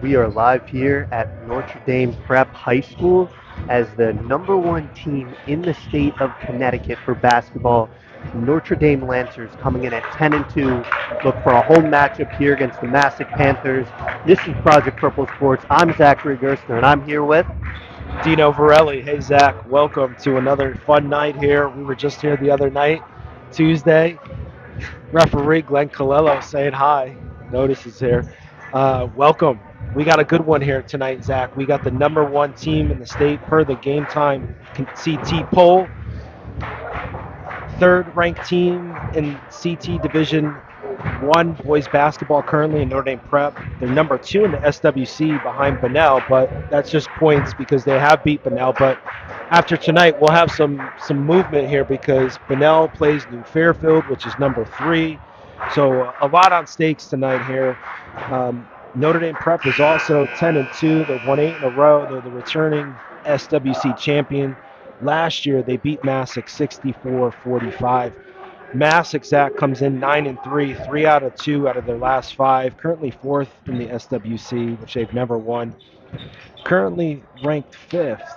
We are live here at Notre Dame Prep High School as the number one team in the state of Connecticut for basketball. Notre Dame Lancers coming in at 10 and 2. Look for a home matchup here against the Masuk Panthers. This is Project Purple Sports. I'm Zachary Gerstner, and I'm here with Dino Varelli. Hey, Zach, welcome to another fun night here. We were just here the other night, Tuesday. Referee Glenn Colello saying hi. Notice is here. Welcome. We got a good one here tonight, Zach. We got the number one team in the state per the Game Time CT poll. Third ranked team in CT Division One boys basketball currently in Notre Dame Prep. They're number two in the SWC behind Bunnell, but that's just points because they have beat Bunnell. But after tonight, we'll have some movement here because Bunnell plays New Fairfield, which is number three. So a lot on stakes tonight here. Notre Dame Prep is also 10 and 2. They've won 8 in a row. They're the returning SWC champion. Last year, they beat Masuk 64-45. Masuk, Zach, comes in 9 and 3, 3 out of 2 out of their last 5. Currently fourth in the SWC, which they've never won. Currently ranked fifth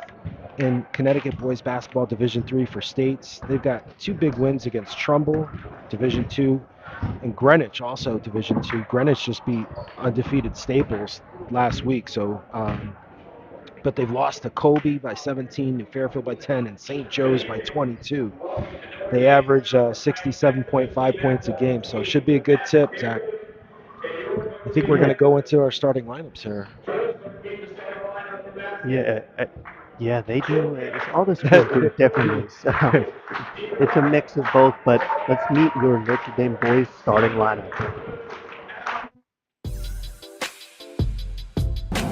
in Connecticut Boys Basketball Division 3 for states. They've got 2 big wins against Trumbull, Division 2, and Greenwich, also Division 2. Greenwich just beat undefeated Staples last week, but they've lost to Kobe by 17, New Fairfield by 10, and St. Joe's by 22. They average 67.5 points a game, so it should be a good tip, Zach. I think we're going to go into our starting lineups here. Yeah, they do. All the schools do it differently. So it's a mix of both, but let's meet your Notre Dame boys starting lineup.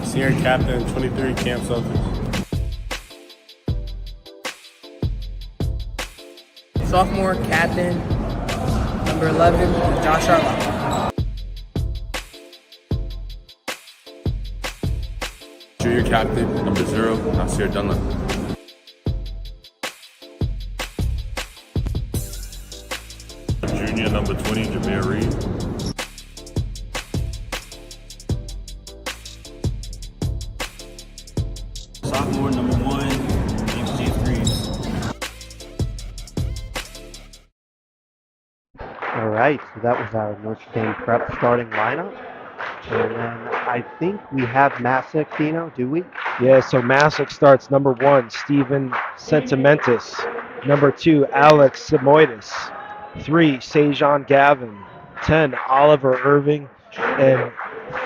Senior captain, 23, Cam Celtics. Sophomore captain, number 11, Josh Arlock. Junior captain, number 0, Nasir Dunlap. Junior, number 20, Jameer Reed. Sophomore, number 1, James Greaves. All right, so that was our Notre Dame Prep starting lineup. And then I think we have Masuk, Dino, do we? Yeah, so Masuk starts number 1, Stephen Sentimentus. Number 2, Alex Simoidis. 3, Sejan Gavin. 10, Oliver Irving. And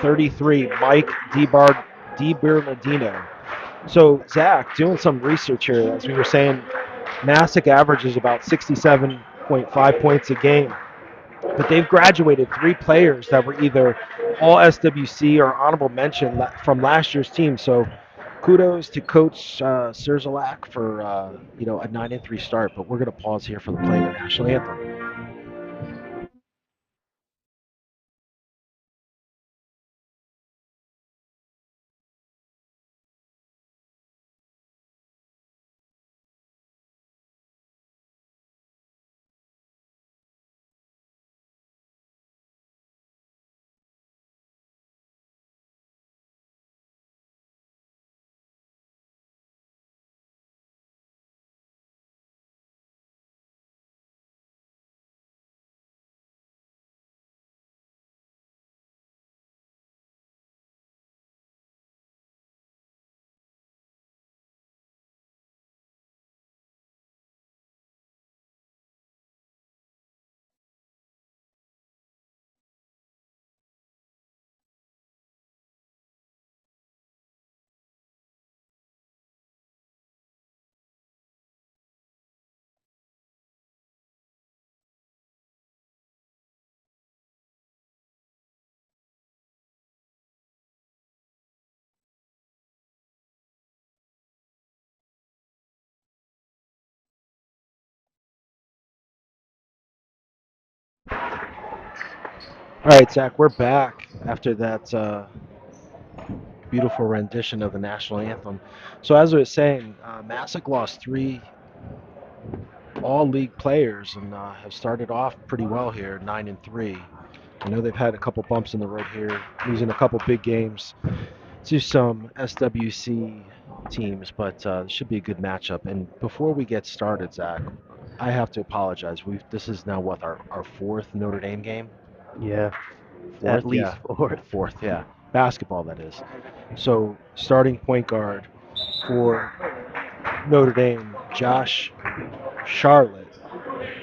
33, Mike DiBernardino. So, Zach, doing some research here, as we were saying, Masuk averages about 67.5 points a game. But they've graduated 3 players that were either all SWC or honorable mention from last year's team. So kudos to Coach Serzalak for a 9 and 3 start. But we're going to pause here for the play of the national anthem. All right, Zach, we're back after that beautiful rendition of the national anthem. So as I was saying, Masuk lost 3 all-league players and have started off pretty well here, 9 and 3. I know they've had a couple bumps in the road here, losing a couple big games. to some SWC teams, but it should be a good matchup. And before we get started, Zach, I have to apologize. This is now what our fourth Notre Dame game. Yeah, Fourth, at least yeah, fourth. fourth, yeah. Basketball, that is. So starting point guard for Notre Dame, Josh Charlotte.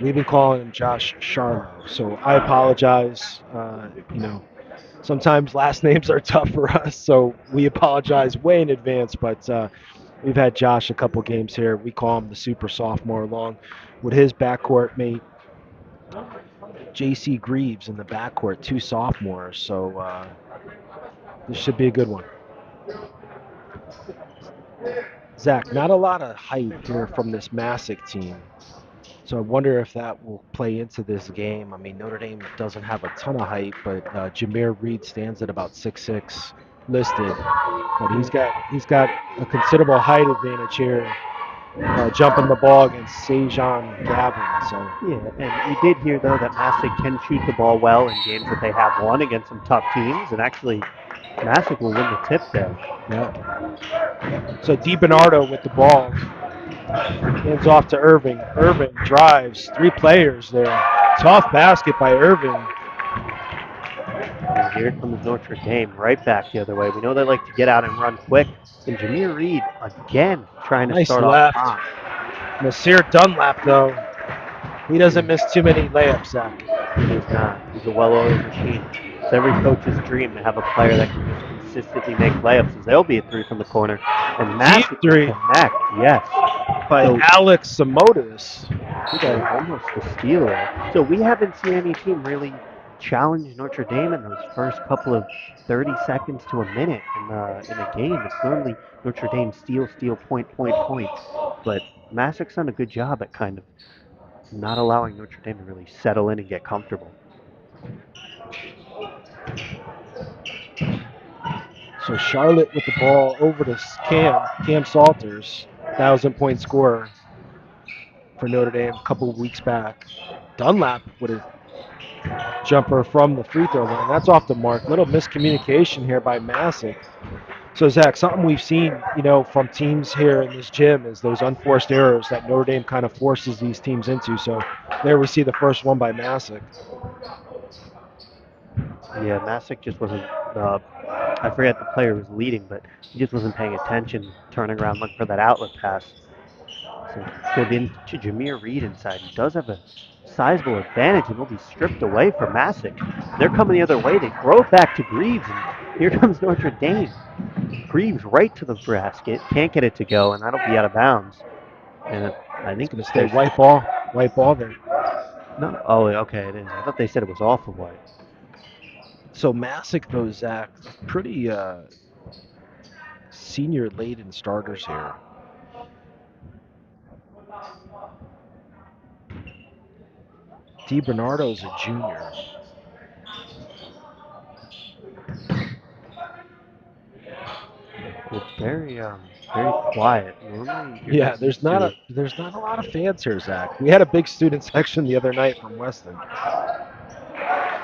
We've been calling him Josh Charlo. So I apologize. Sometimes last names are tough for us, so we apologize way in advance. But we've had Josh a couple games here. We call him the super sophomore, along with his backcourt mate, J.C. Greaves, in the backcourt, two sophomores. So this should be a good one. Zach, not a lot of hype here from this Masuk team. So I wonder if that will play into this game. I mean, Notre Dame doesn't have a ton of height, but Jameer Reed stands at about 6'6", listed. But he's got a considerable height advantage here, jumping the ball against Sejan Gavin. So Yeah, and you did hear, though, that Masuk can shoot the ball well in games that they have won against some tough teams, and actually Masuk will win the tip there. yeah. So DiBernardo with the ball. Hands off to Irving. Irving drives. Three players there. Tough basket by Irving. And here comes Notre Dame right back the other way. We know they like to get out and run quick. And Jameer Reed, again, trying to Nice start left. off hot. Nasir Dunlap, though, he doesn't miss too many layups, Zach. He does not. He's a well-oiled machine. It's every coach's dream to have a player that can just consistently make layups, as they'll be a three from the corner. And Masuk three. connect, yes. By So- Alex Samotis. Okay, almost a steal there. So we haven't seen any team really challenge Notre Dame in those first couple of 30 seconds to a minute in a game. It's normally Notre Dame steal, point. But Masuk's done a good job at kind of not allowing Notre Dame to really settle in and get comfortable. So Charlotte with the ball over to Cam Salters, 1,000-point scorer for Notre Dame a couple of weeks back. Dunlap with a jumper from the free throw line. That's off the mark. Little miscommunication here by Masuk. So Zach, something we've seen, from teams here in this gym is those unforced errors that Notre Dame kind of forces these teams into. So there we see the first one by Masuk. Yeah, Masuk just wasn't, I forget the player was leading, but he just wasn't paying attention, turning around looking for that outlet pass. So good into Jameer Reed inside. He does have a sizable advantage, and will be stripped away from Masuk. They're coming the other way. They throw it back to Greaves, and here comes Notre Dame. Greaves right to the basket, can't get it to go, and that'll be out of bounds. And I think It's going to stay white ball there. No, oh, okay, it is. I thought they said it was off of white. So Masuk, though, Zach, pretty senior-laden starters here. DiBernardo's a junior. It's very quiet. Normally, Yeah, there's not a lot of fans here, Zach. We had a big student section the other night from Weston.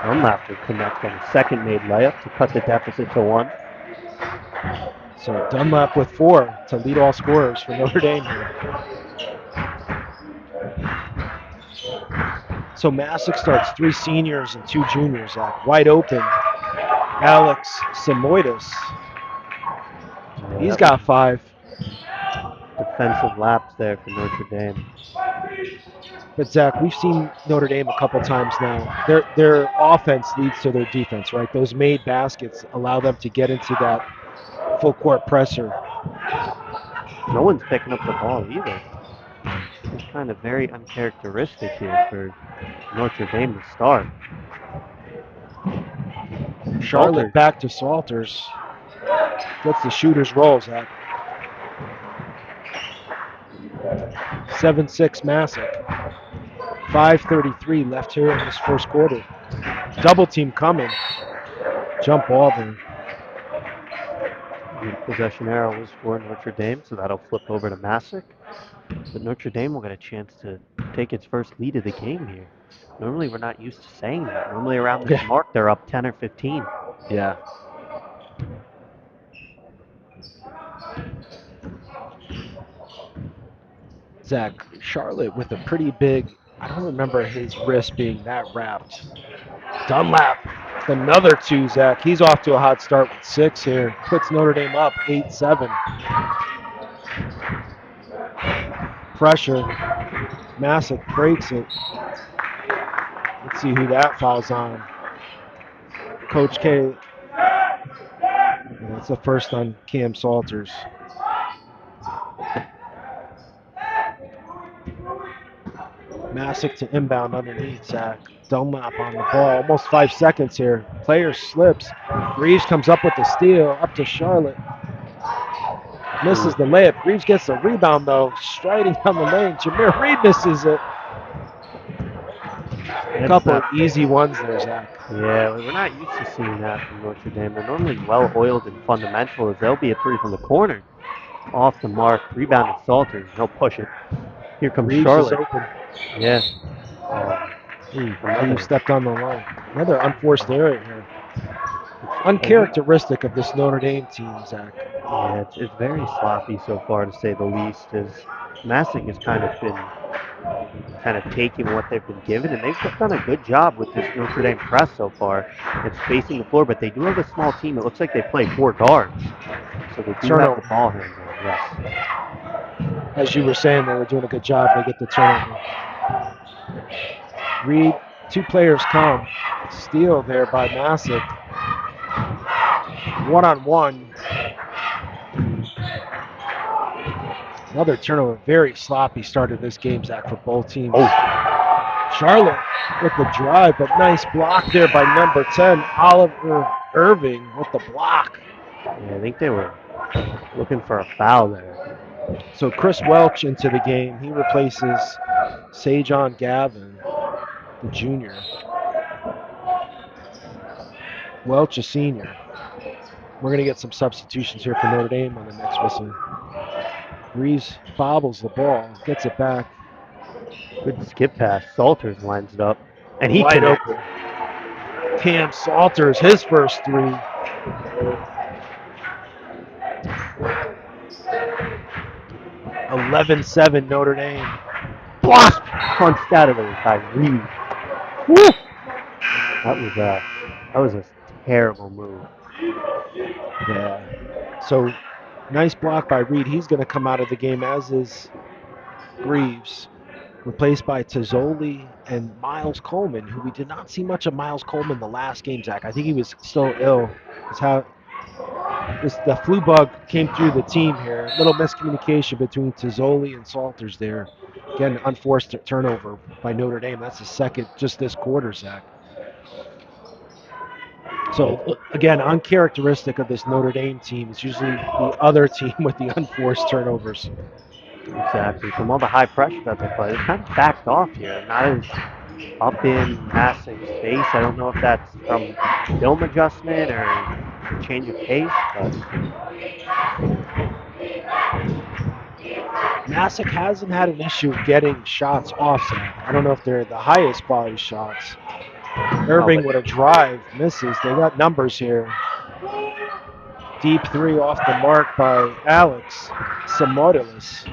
Dunlap to connect on the second made layup to cut the deficit to 1. So Dunlap with 4 to lead all scorers for Notre Dame here. So Masuk starts 3 seniors and 2 juniors, Zach. Wide open. Alex Samoitis. He's got 5. Defensive lapse there for Notre Dame. But Zach, we've seen Notre Dame a couple times now. Their offense leads to their defense, right? Those made baskets allow them to get into that full court presser. No one's picking up the ball either. It's kind of very uncharacteristic here for Notre Dame to start. Charlotte back to Salters. Gets the shooter's roll, Zach. 7-6 Masuk. 5:33 left here in this first quarter. Double team coming. Jump ball there. The possession arrow was for Notre Dame, so that'll flip over to Masuk. But Notre Dame will get a chance to take its first lead of the game here. Normally, we're not used to saying that. Normally, around this mark, they're up 10 or 15. Yeah. Zach, Charlotte with a pretty big, I don't remember his wrist being that wrapped. Dunlap, another 2, Zach. He's off to a hot start with 6 here. Puts Notre Dame up 8-7. Pressure. Masuk breaks it. Let's see who that fouls on. Coach K. That's the first on Cam Salters. Masuk to inbound underneath, Zach. Dunlap on the ball. Almost 5 seconds here. Player slips. Reeves comes up with the steal. Up to Charlotte. Misses the layup. Reeves gets the rebound, though. Striding down the lane. Jameer Reed misses it. A couple of easy ones there, Zach. Yeah, we're not used to seeing that from Notre Dame. They're normally well-oiled and fundamental as they'll be a 3 from the corner. Off the mark, rebounded Salters. He'll push it. Here comes Reeves Charlotte. is open. Yeah. Reeves stepped on the line. Another unforced error here. Uncharacteristic of this Notre Dame team, Zach. Yeah, it's very sloppy so far, to say the least. As Masuk has kind of taking what they've been given, and they've done a good job with this Notre Dame press so far. It's spacing the floor, but they do have a small team. It looks like they play 4 guards, so they do have the ball handling. Yes. As you were saying, they were doing a good job. They get the turnover. Reed, 2 players come. Steal there by Masuk. 1-on-1. Another turnover. Very sloppy start of this game, Zach, for both teams. Charlotte with the drive, but nice block there by number 10, Oliver Irving with the block. Yeah, I think they were looking for a foul there. So Chris Welch into the game. He replaces Sajon Gavin, the junior. Welch, a senior. We're going to get some substitutions here for Notre Dame on the next whistle. Reeves bobbles the ball, gets it back. Good skip pass. Salters lines it up, and he Wide connects. open. Cam Salters, his first 3. (11-7) Notre Dame. Blocked, punched out of there by Reed. Woo! That was a terrible move. Yeah. So nice block by Reed. He's going to come out of the game, as is Greaves, replaced by Tazzoli and Miles Coleman, who we did not see much of Miles Coleman the last game, Zach. I think he was still ill. That's how the flu bug came through the team here. A little miscommunication between Tazzoli and Salters there. Again, unforced turnover by Notre Dame. That's the second just this quarter, Zach. So, again, uncharacteristic of this Notre Dame team. It's usually the other team with the unforced turnovers. Exactly. From all the high pressure that they play, they're kind of backed off here. Not as up in Masuk's face. I don't know if that's from film adjustment or change of pace, but Masuk hasn't had an issue getting shots off. I don't know if they're the highest quality shots. Irving with a drive, misses. They got numbers here. Deep 3 off the mark by Alex Samodelis.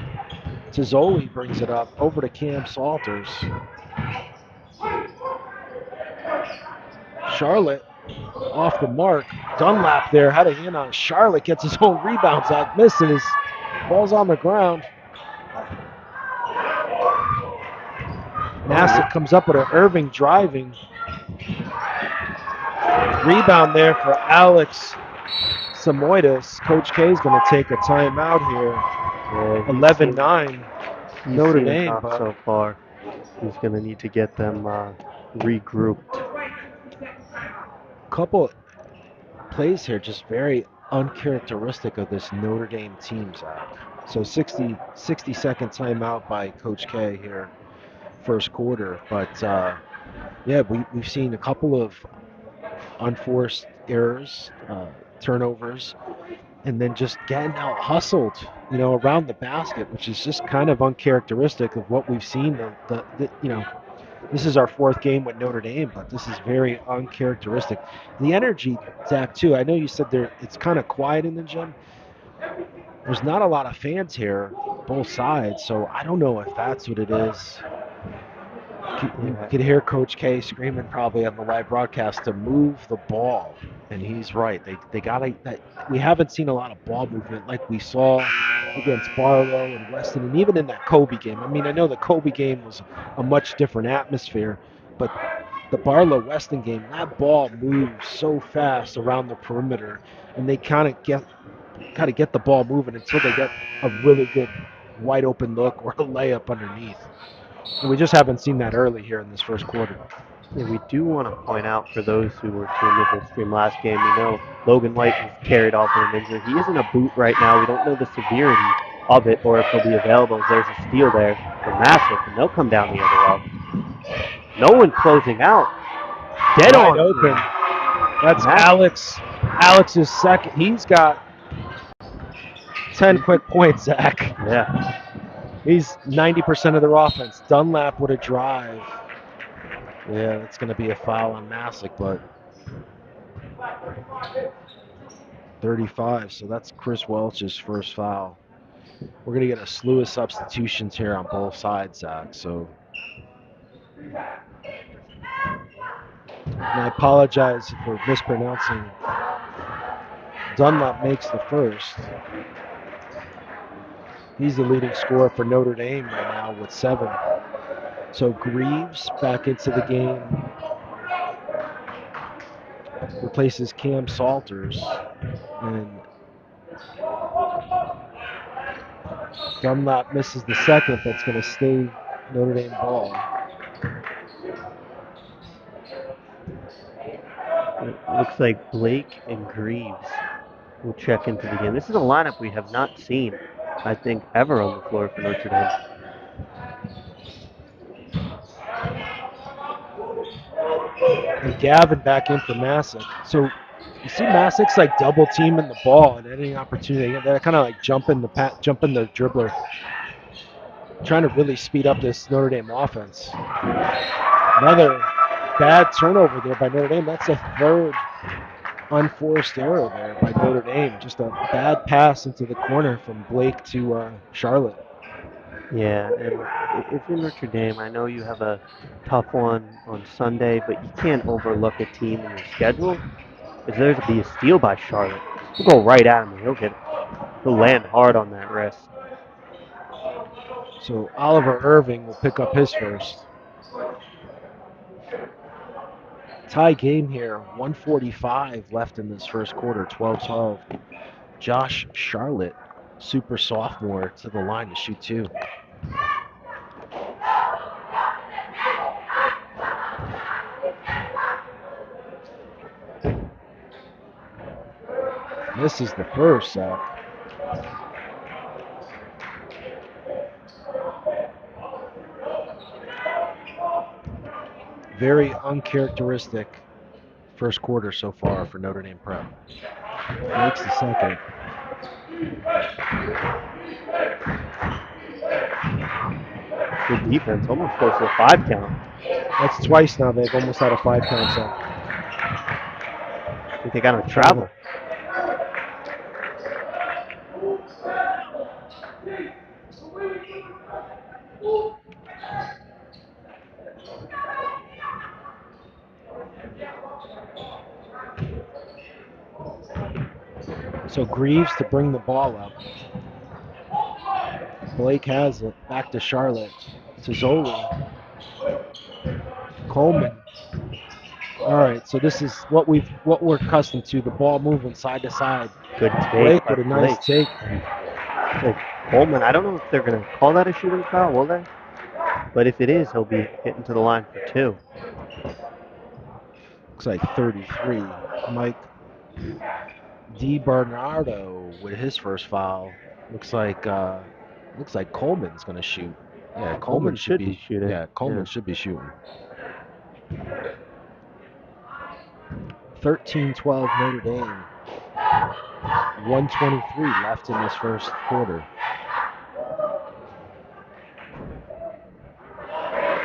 Tazzoli brings it up over to Cam Salters. Charlotte off the mark. Dunlap there had a hand on Charlotte, gets his own rebound. Zach misses. Ball's on the ground. Masuk comes up with an Irving driving. Rebound there for Alex Samoides. Coach K is going to take a timeout here. yeah, 11-9 Notre Dame. So far, he's going to need to get them regrouped. Couple plays here just very uncharacteristic of this Notre Dame team, Zach. So 60-second timeout by Coach K here, first quarter. But yeah, we've seen a couple of unforced errors, turnovers, and then just getting out hustled, around the basket, which is just kind of uncharacteristic of what we've seen. This is our 4th game with Notre Dame, but this is very uncharacteristic. The energy, Zach, too. I know you said it's kind of quiet in the gym. There's not a lot of fans here, both sides, so I don't know if that's what it is. You could hear Coach K screaming probably on the live broadcast to move the ball, and he's right. They got to. We haven't seen a lot of ball movement like we saw against Barlow and Weston, and even in that Kobe game. I mean, I know the Kobe game was a much different atmosphere, but the Barlow Weston game, that ball moves so fast around the perimeter, and they kind of get the ball moving until they get a really good wide open look or a layup underneath. And we just haven't seen that early here in this first quarter. Yeah, we do want to point out for those who were tuned into the stream last game, we know Logan White was carried off with an injury. He is in a boot right now. We don't know the severity of it or if he'll be available. There's a steal there for Masuk, and they'll come down the other way. No one closing out. Dead Wide on. open. That's Masuk. Alex's second. He's got 10 quick points, Zach. Yeah. He's 90% of their offense. Dunlap with a drive. Yeah, that's going to be a foul on Masuk, but 35, so that's Chris Welch's first foul. We're going to get a slew of substitutions here on both sides, Zach, so. And I apologize for mispronouncing. Dunlap makes the first. He's the leading scorer for Notre Dame right now with 7. So Greaves back into the game. Replaces Cam Salters. And Dunlap misses the second. That's going to stay Notre Dame ball. It looks like Blake and Greaves will check into the game. This is a lineup we have not seen, I think, ever on the floor for Notre Dame. And Gavin back in for Masuk. So you see Masuk's like double teaming the ball at any opportunity. They're kind of like jumping the dribbler, trying to really speed up this Notre Dame offense. Another bad turnover there by Notre Dame. That's a third unforced error there by Notre Dame. Just a bad pass into the corner from Blake to Charlotte. Yeah, and if you're Notre Dame, I know you have a tough one on Sunday, but you can't overlook a team in your schedule. Because there's be a steal by Charlotte. He'll go right at him and he'll land hard on that wrist. So Oliver Irving will pick up his first. Tie game here, 1:45 left in this first quarter, 12-12. Josh Charlotte, super sophomore, to the line to shoot 2. This is the first, very uncharacteristic first quarter so far for Notre Dame Prep. Makes the second. Good defense, almost close to a 5 count. That's twice now they've almost had a 5 count set. I think they got him travel. So Greaves to bring the ball up. Blake has it. Back to Charlotte. To Zoli. Coleman. All right, so this is what we're accustomed to, the ball moving side to side. Good take. Blake with a nice take. Coleman, I don't know if they're going to call that a shooting foul, will they? But if it is, he'll be hitting to the line for 2. Looks like 33. Mike DiBernardo with his first foul. Looks like Coleman's going to shoot. Yeah, Coleman should be shooting. Yeah, Coleman should be shooting. 13-12 Notre Dame. 1:23 left in this first quarter.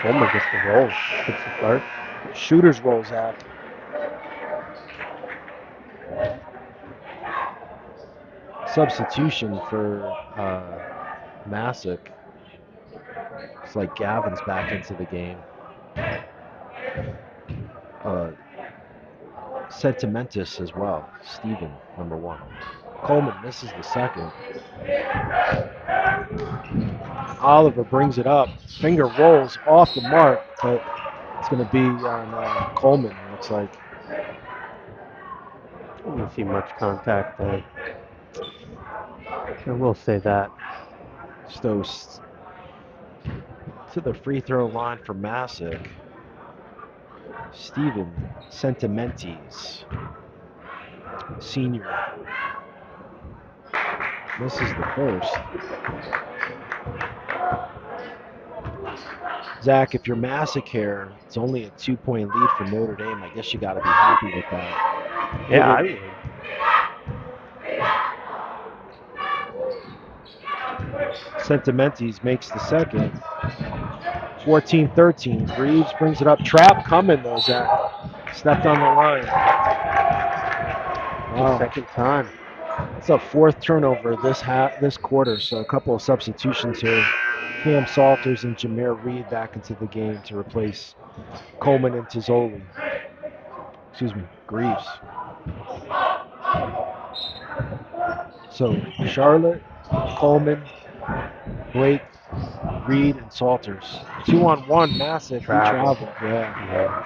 Coleman gets the roll. Gets the start. Shooters rolls out. Substitution for Masuk. It's like Gavin's back into the game. Sentimentus as well. Steven, number 1. Coleman misses the second. Oliver brings it up. Finger rolls off the mark, but it's going to be on Coleman, it looks like. I didn't see much contact there. I will say that. Stos to the free throw line for Masuk. Steven Sentimentes, senior, misses the first. Zach, if you're Masuk here, it's only a 2-point lead for Notre Dame. I guess you got to be happy with that. Yeah, I would. Sentimentes makes the second. 14-13. Reeves brings it up. Trap coming though, Zach. Stepped on the line. Wow. Second time. It's a 4th turnover this quarter, so a couple of substitutions here. Cam Salters and Jameer Reed back into the game to replace Coleman and Tizzoli. Excuse me, Greaves. So Charlotte, Coleman, Blake, Reed, and Salters. 2-on-1, Masuk. Travel. Yeah.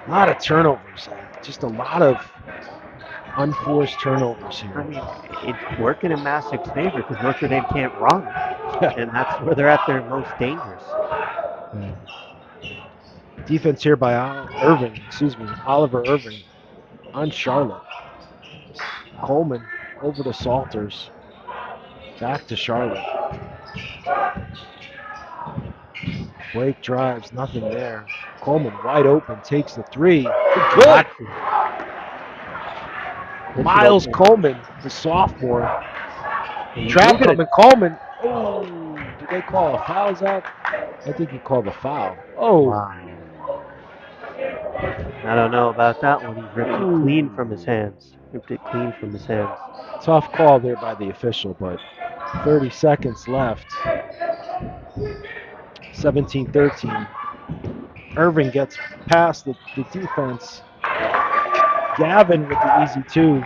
A lot of turnovers. Just a lot of unforced turnovers here. I mean, it's working in Masuk's favor because Notre Dame can't run. And that's where they're at their most dangerous. Yeah. Defense here by Oliver Irving on Charlotte. Coleman over to Salters. Back to Charlotte. Blake drives, nothing there. Coleman wide open, takes the 3. Good. Miles Coleman, the sophomore. Trap coming, Coleman. Oh, did they call a foul, Zach? I think he called a foul. Oh. Wow. I don't know about that one. He ripped it clean from his hands. Tough call there by the official, but 30 seconds left. 17-13. Irving gets past the defense. Gavin with the easy 2.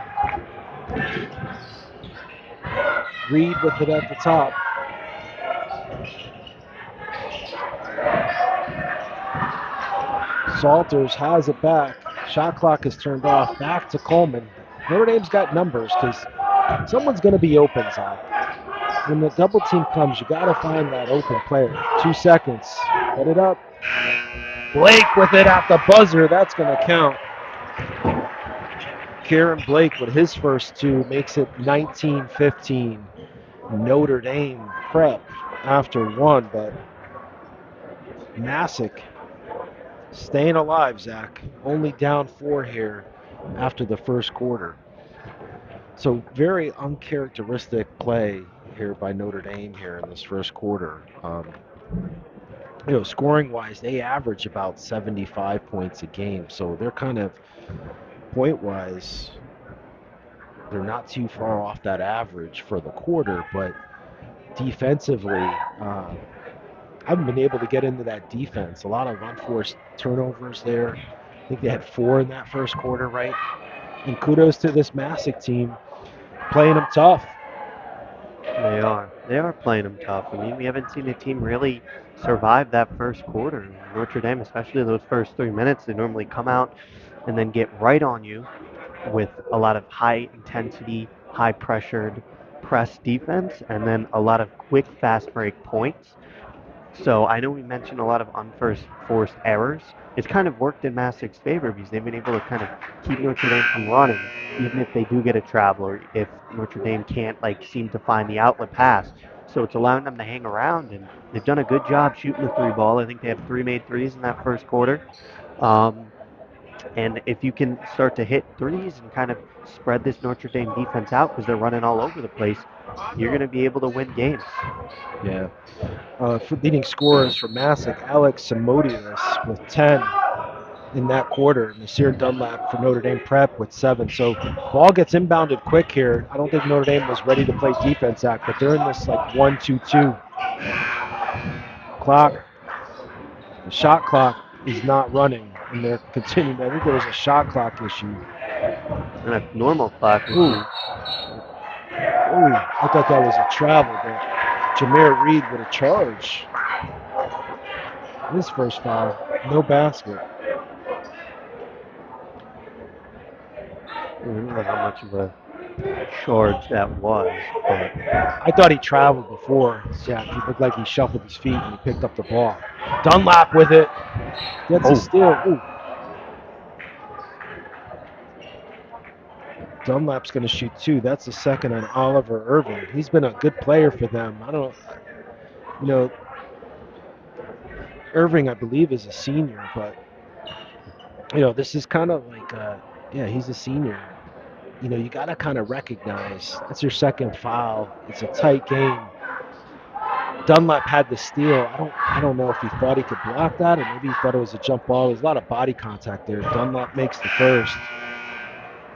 Reed with it at the top. Salters has it back. Shot clock is turned off. Back to Coleman. Notre Dame's got numbers because someone's going to be open, Zach. When the double team comes, you got to find that open player. 2 seconds. Put it up. Blake with it at the buzzer. That's going to count. Kieran Blake with his first 2 makes it 19-15. Notre Dame prep after 1, but Masuk staying alive, Zach. Only down 4 here after the first quarter. So very uncharacteristic play here by Notre Dame here in this first quarter. Scoring-wise, they average about 75 points a game. So they're kind of, point-wise, they're not too far off that average for the quarter. But defensively, haven't been able to get into that defense. A lot of unforced turnovers there. I think they had 4 in that first quarter, right? And kudos to this Masuk team playing them tough. They are playing them tough. I mean, we haven't seen a team really survive that first quarter. Notre Dame, especially those first 3 minutes, they normally come out and then get right on you with a lot of high intensity, high pressured press defense, and then a lot of quick fast break points. So I know we mentioned a lot of unforced errors. It's kind of worked in Masuk's favor because they've been able to kind of keep Notre Dame from running, even if they do get a travel or if Notre Dame can't seem to find the outlet pass. So it's allowing them to hang around, and they've done a good job shooting the 3 ball. I think they have 3 made threes in that first quarter. And if you can start to hit threes and kind of spread this Notre Dame defense out because they're running all over the place, you're going to be able to win games. Yeah. For leading scorers for Masuk, Alex Simodius with 10. in that quarter. Nasir Dunlap for Notre Dame Prep with 7. So ball gets inbounded quick here. I don't think Notre Dame was ready to play defense act, but they're in this like 1-2-2 clock. The shot clock is not running, and they're continuing. I think there was a shot clock issue. And a normal clock issue. Ooh, I thought that was a travel, but Jameer Reed with a charge. His first foul, no basket. I don't know how much of a charge that was, but I thought he traveled before. Yeah, he looked like he shuffled his feet and he picked up the ball. Dunlap with it. Gets a steal. Ooh. Dunlap's going to shoot 2. That's the second on Oliver Irvin. He's been a good player for them. Irving, I believe, is a senior, but, this is kind of like, he's a senior. You got to kind of recognize that's your second foul. It's a tight game. Dunlap had the steal. I don't know if he thought he could block that, or maybe he thought it was a jump ball. There's a lot of body contact there. Dunlap makes the first.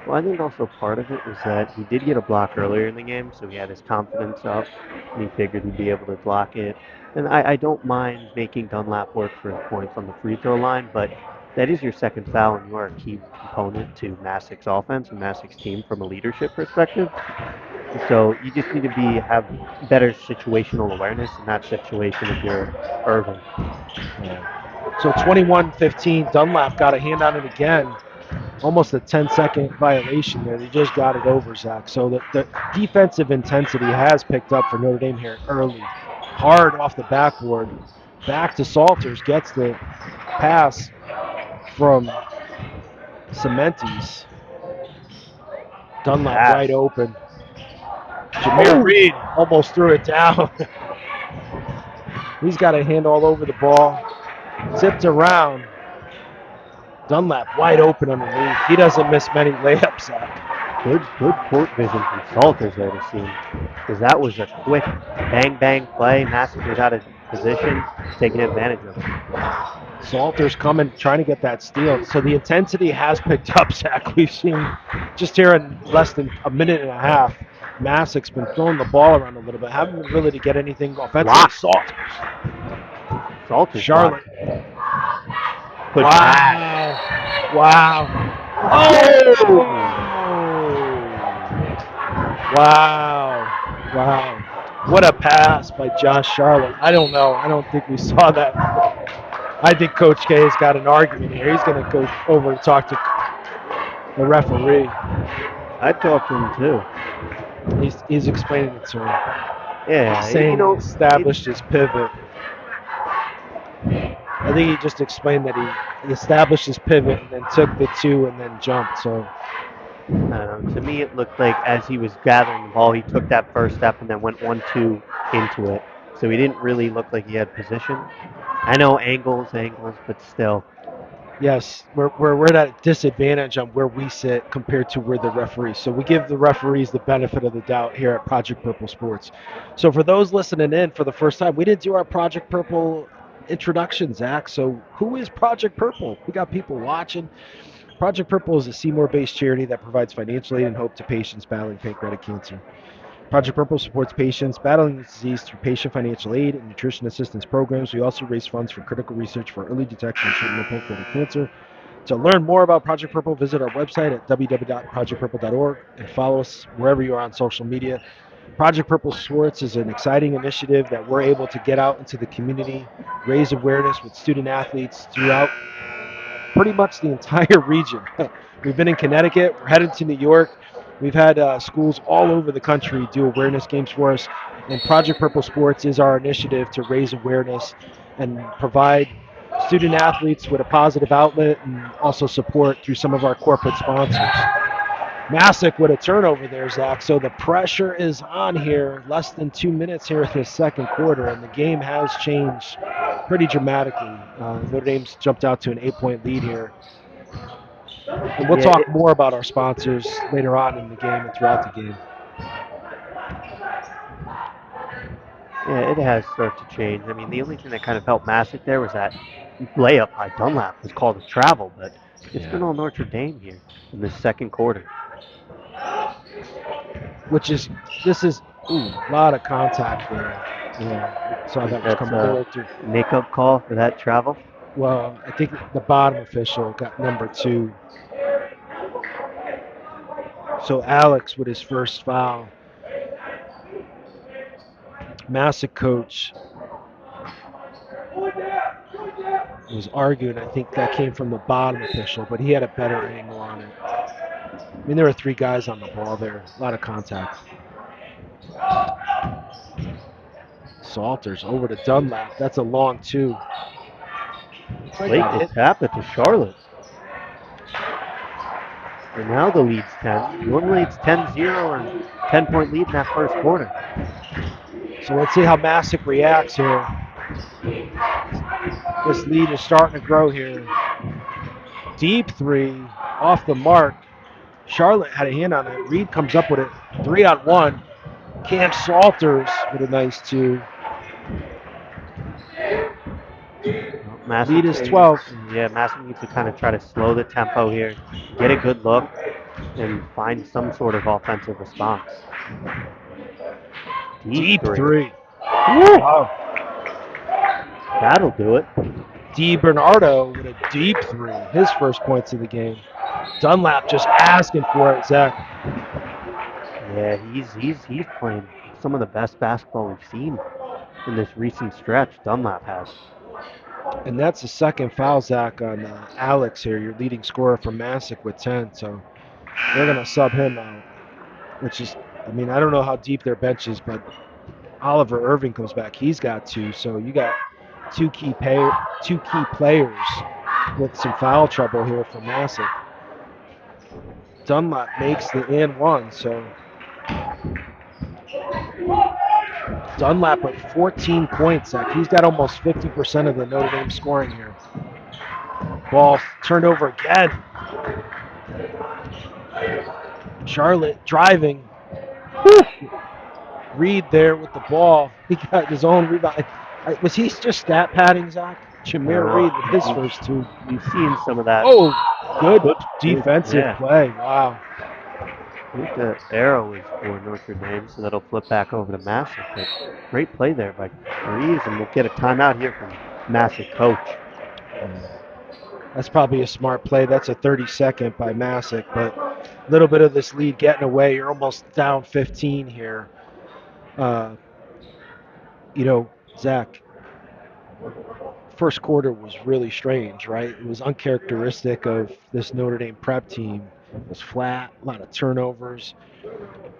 well, I think also part of it was that he did get a block earlier in the game, so he had his confidence up, and he figured he'd be able to block it. And I don't mind making Dunlap work for his points on the free throw line, but that is your second foul, and you are a key component to Masuk's offense and Masuk's team from a leadership perspective. So you just need to have better situational awareness in that situation if you're Irving. Yeah. So 21-15, Dunlap got a hand on it again. Almost a 10-second violation there. They just got it over, Zach. So the defensive intensity has picked up for Notre Dame here early. Hard off the backboard. Back to Salters. Gets the pass from Cementes. Dunlap wide open. Jameer Reed almost threw it down. He's got a hand all over the ball. Zipped around. Dunlap wide open underneath. He doesn't miss many layups, Zach. Good court vision from Salters there to see, because that was a quick bang play. Masuk was out of position, taking advantage of it. Salters coming, trying to get that steal. So the intensity has picked up, Zach. We've seen just here in less than a minute and a half, Masuk's been throwing the ball around a little bit. Haven't been really to get anything offensively. Salters. Charlotte. Wow. Oh! Wow. What a pass by Josh Charlotte. I don't know. I don't think we saw that. I think Coach K has got an argument here. He's going to go over and talk to the referee. I'd talk to him too. He's explaining it to him. Yeah, He's saying he established his pivot. I think he just explained that he established his pivot and then took the 2 and then jumped. So I don't know. To me, it looked like as he was gathering the ball, he took that first step and then went 1-2 into it. So he didn't really look like he had position. I know angles, but still. Yes, we're at a disadvantage on where we sit compared to where the referees. So we give the referees the benefit of the doubt here at Project Purple Sports. So for those listening in for the first time, we didn't do our Project Purple introduction, Zach. So who is Project Purple? We got people watching. Project Purple is a Seymour-based charity that provides financial aid and hope to patients battling pancreatic cancer. Project Purple supports patients battling this disease through patient financial aid and nutrition assistance programs. We also raise funds for critical research for early detection and treatment of pancreatic cancer. To learn more about Project Purple, visit our website at www.projectpurple.org and follow us wherever you are on social media. Project Purple Sports is an exciting initiative that we're able to get out into the community, raise awareness with student athletes throughout pretty much the entire region. We've been in Connecticut. We're headed to New York. We've had schools all over the country do awareness games for us. And Project Purple Sports is our initiative to raise awareness and provide student athletes with a positive outlet and also support through some of our corporate sponsors. Masuk with a turnover there, Zach. So the pressure is on here. Less than 2 minutes here in the second quarter, and the game has changed pretty dramatically. Notre Dame's jumped out to an 8-point lead here. And we'll talk more about our sponsors later on in the game and throughout the game. Yeah, it has started to change. I mean, the only thing that kind of helped Masuk there was that layup by Dunlap was called a travel, but it's Yeah. been all Notre Dame here in the second quarter. This is a lot of contact there. Yeah, saw that was That's coming. They were through. makeup call for that travel. Well, I think the bottom official got number 2. So Alex with his first foul. Masuk coach was arguing. I think that came from the bottom official, but he had a better angle on it. I mean, there were 3 guys on the ball there. A lot of contact. Salters over to Dunlap. That's a long 2. Late will tap it to Charlotte. And now the lead's 10. Normally it's 10-0 and 10-point lead in that first quarter. So let's see how Masuk reacts here. This lead is starting to grow here. Deep 3 off the mark. Charlotte had a hand on it. Reed comes up with it. 3-on-1. Cam Salters with a nice 2. Masuk Lead is 12. Yeah, Masuk needs to kind of try to slow the tempo here, get a good look, and find some sort of offensive response. Deep 3. Wow. That'll do it. Bernardo with a deep 3. His first points of the game. Dunlap just asking for it, Zach. Yeah, he's playing some of the best basketball we've seen in this recent stretch. Dunlap has. And that's the second foul, Zach, on Alex here, your leading scorer from Masuk with 10. So they're going to sub him out, which is, I mean, I don't know how deep their bench is, but Oliver Irving comes back. He's got 2. So you got two key players with some foul trouble here for Masuk. Dunlap makes the and 1, so Dunlap with 14 points. Zach. He's got almost 50% of the Notre Dame scoring here. Ball turned over again. Charlotte driving. Woo! Reed there with the ball. He got his own rebound. Was he just stat padding, Zach? Jameer Reed with his first 2. You've seen some of that. Oh, good defensive play. Wow. I think the arrow is for Notre Dame, so that'll flip back over to Masuk. But great play there by Reeves, and we'll get a timeout here from Masuk coach. That's probably a smart play. That's a 30-second by Masuk, but a little bit of this lead getting away. You're almost down 15 here. Zach, first quarter was really strange, right? It was uncharacteristic of this Notre Dame prep team. It was flat, a lot of turnovers.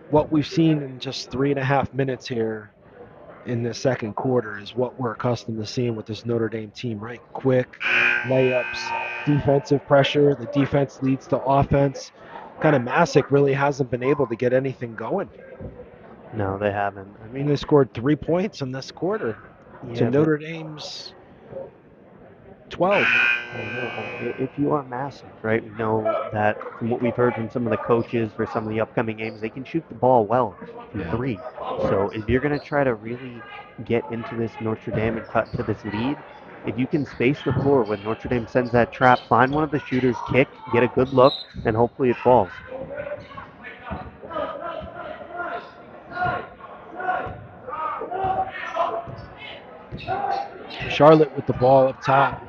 What we've seen in just 3.5 minutes here in the second quarter is what we're accustomed to seeing with this Notre Dame team, right? Quick layups, defensive pressure. The defense leads to offense. Kind of Masuk really hasn't been able to get anything going. No, they haven't. I mean, they scored 3 points in this quarter to Notre Dame's 12. If you are Masuk, right, we know that from what we've heard from some of the coaches for some of the upcoming games, they can shoot the ball well from 3. So if you're going to try to really get into this Notre Dame and cut to this lead, if you can space the floor when Notre Dame sends that trap, find one of the shooters, kick, get a good look, and hopefully it falls. Charlotte with the ball up top.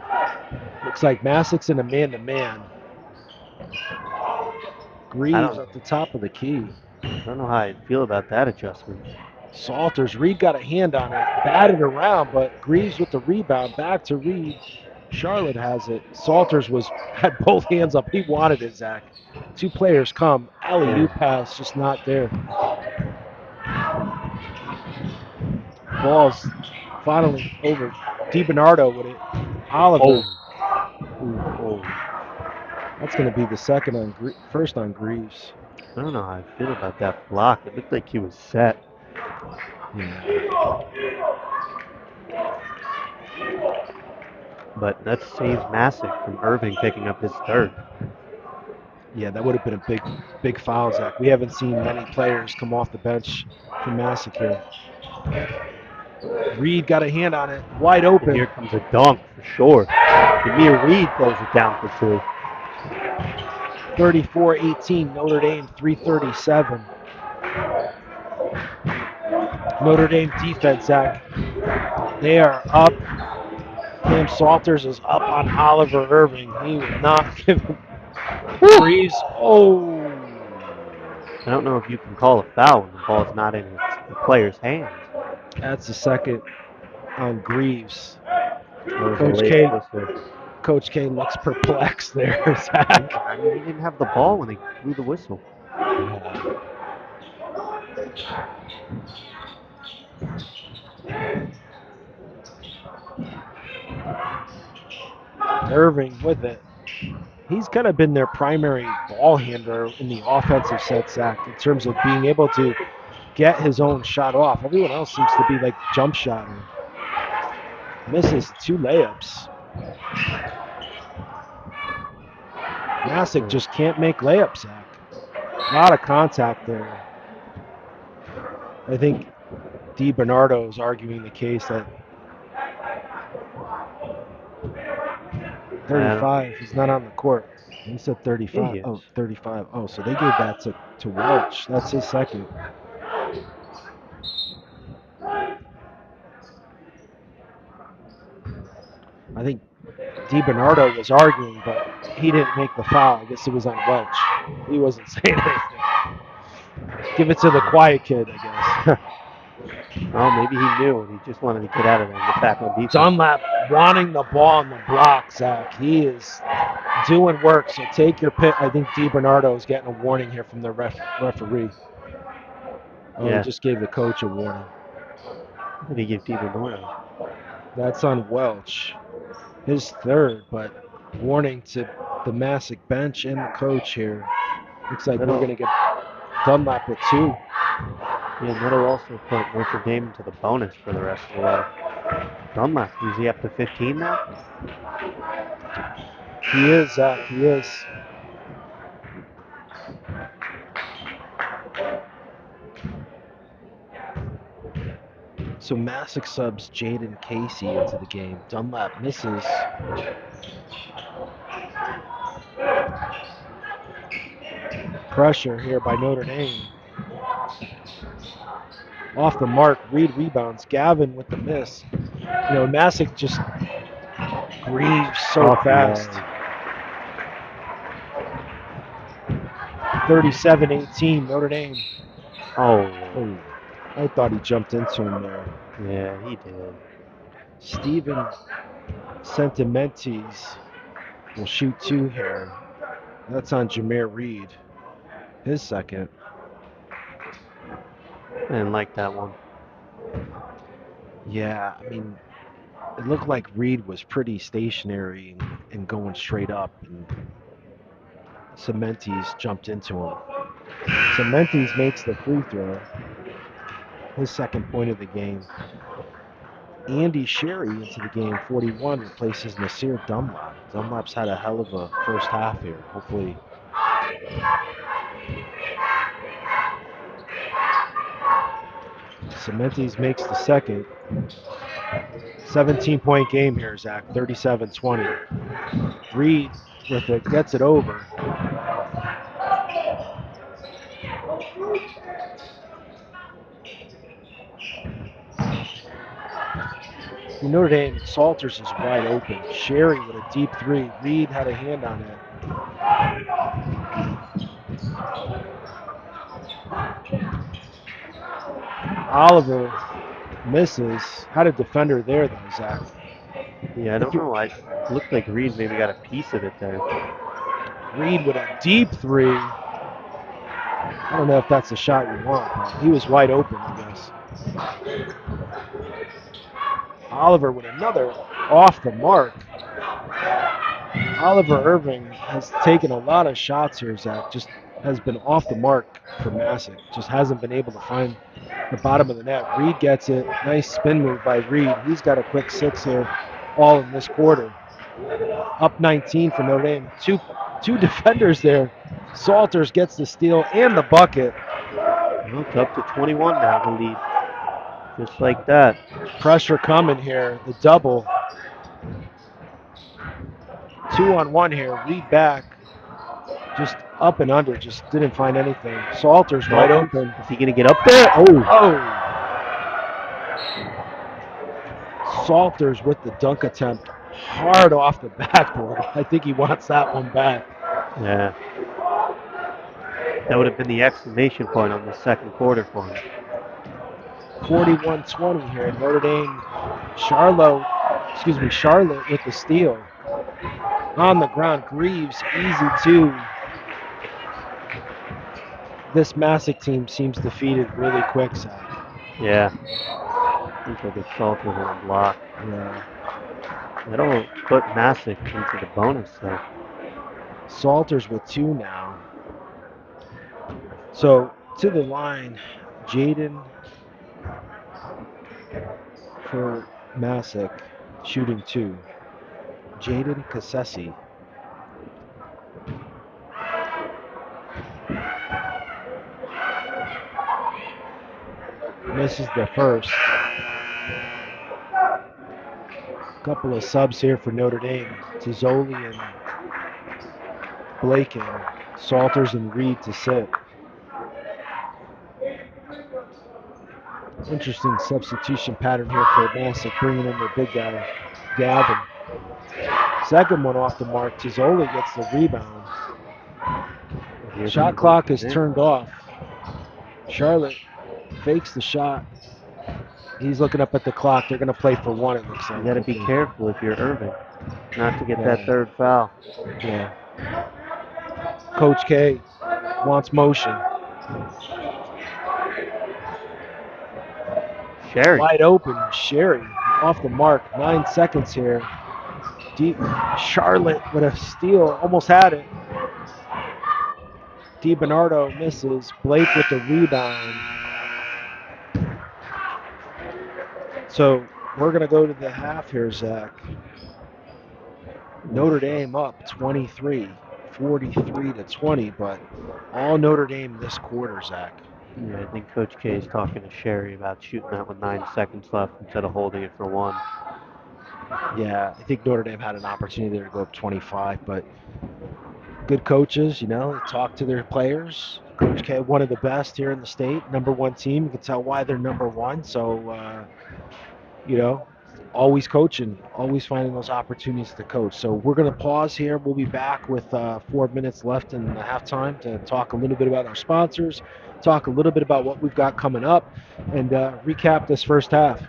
Looks like Masuk's in a man-to-man. Greaves at the top of the key. I don't know how I feel about that adjustment. Salters, Reed got a hand on it, batted around, but Greaves with the rebound, back to Reed. Charlotte has it. Salters had both hands up. He wanted it, Zach. 2 players come. Alley-oop pass just not there. Ball's finally over. Bernardo with it. Oliver. That's going to be the first on Greaves. I don't know how I feel about that block. It looked like he was set. Yeah. But that saves Masuk from Irving picking up his 3rd. Yeah, that would have been a big foul, Zach. We haven't seen many players come off the bench from Masuk here. Reed got a hand on it, wide open. And here comes a dunk for sure. Jameer Reed throws it down for 2. 34-18, Notre Dame, 3:37. Notre Dame defense, Zach. They are up. Cam Salters is up on Oliver Irving. He will not give him. Reeves. Oh. I don't know if you can call a foul when the ball's not in the player's hands. That's the second on Greaves. That was a Coach late K. whistle. Coach K looks perplexed there, Zach. I mean, he didn't have the ball when he blew the whistle. Irving with it. He's kind of been their primary ball handler in the offensive set, Zach, in terms of being able to get his own shot off. Everyone else seems to be like jump shotter. Misses 2 layups. Masuk just can't make layups, Zach. A lot of contact there. I think DiBernardo is arguing the case that 35, he's not on the court. He said 35. Oh, 35. Oh, so they gave that to Welch. That's his second. I think DiBernardo was arguing, but he didn't make the foul. I guess it was on Welch. He wasn't saying anything. Give it to the quiet kid, I guess. Well, maybe he knew and he just wanted to get out of there and get back on defense. Dunlap wanting the ball on the block, Zach. He is doing work, so take your pick. I think DiBernardo is getting a warning here from the referee. Oh, Yeah. He just gave the coach a warning. What did he give DiBernardo? That's on Welch. His third, but warning to the Masuk bench and the coach here. Looks like we're going to get Dunlap with 2. Yeah, Notre also put Notre Dame into the bonus for the rest of the way. Dunlap, is he up to 15 now? He is, Zach. He is. So Masuk subs Jaden Casey into the game. Dunlap misses. Pressure here by Notre Dame. Off the mark, Reed rebounds. Gavin with the miss. You know, Masuk just grieves so fast. 37-18, Notre Dame. Oh, I thought he jumped into him there. yeah, he did. Steven Sentimentes will shoot 2 here. That's on Jameer Reed. His second. I didn't like that one. Yeah, I mean, it looked like Reed was pretty stationary and going straight up, and Cementes jumped into him. Cementes makes the free throw. His second point of the game. Andy Sherry into the game, 41, replaces Nasir Dunlap. Dunlap's had a hell of a first half here. Hopefully. Cementes makes the second. 17-point game here, Zach. 37-20. Reed with it, gets it over. Notre Dame, Salters is wide open. Sherry with a deep 3. Reed had a hand on it. Oliver misses. Had a defender there, though, Zach. Yeah, I don't know. It looked like Reed maybe got a piece of it there. Reed with a deep 3. I don't know if that's the shot you want, but he was wide open, I guess. Oliver with another off the mark. Oliver Irving has taken a lot of shots here, Zach. Just has been off the mark for Masuk. Just hasn't been able to find the bottom of the net. Reed gets it. Nice spin move by Reed. He's got a quick 6 here, all in this quarter. Up 19 for Notre Dame. Two defenders there. Salters gets the steal and the bucket. Well, it's up to 21 now, the lead. Just like that. Pressure coming here. The double. 2-on-1 here. Reed back. Just up and under. Just didn't find anything. Salters wide open. Is he going to get up there? Oh! Salters with the dunk attempt. Hard off the backboard. I think he wants that one back. Yeah. That would have been the exclamation point on the second quarter for him. 41-20 here. Notre Dame. Charlotte with the steal. On the ground, Greaves, easy two. This Masuk team seems defeated really quick, Zach. Yeah. Seems like it's Salters on the block. Yeah. That'll put Masuk into the bonus, though. Salters with two now. So to the line, Jaden for Masuk, shooting two. Jaden Cassesi. Misses the first. Couple of subs here for Notre Dame. Tizzoli and Blaken. Salters and Reed to sit. Interesting substitution pattern here for Masuk, bringing in their big guy, Gavin. Second one off the mark. Tizzoli gets the rebound. Shot clock is turned off. Charlotte fakes the shot. He's looking up at the clock. They're going to play for one, it looks like. You got to be careful if you're Irving, not to get that third foul. Yeah. Coach K wants motion. Sherry. Wide open. Sherry off the mark. 9 seconds here. Deep. Charlotte with a steal. Almost had it. DiBernardo misses. Blake with the rebound. So we're going to go to the half here, Zach. Notre Dame up 23, 43-20, but all Notre Dame this quarter, Zach. Yeah, I think Coach K is talking to Sherry about shooting that with 9 seconds left instead of holding it for one. Yeah, I think Notre Dame had an opportunity there to go up 25, but good coaches, talk to their players. Coach K, one of the best here in the state, #1 team. You can tell why they're #1. So, always coaching, always finding those opportunities to coach. So we're going to pause here. We'll be back with 4 minutes left in the halftime to talk a little bit about our sponsors, talk a little bit about what we've got coming up, and recap this first half.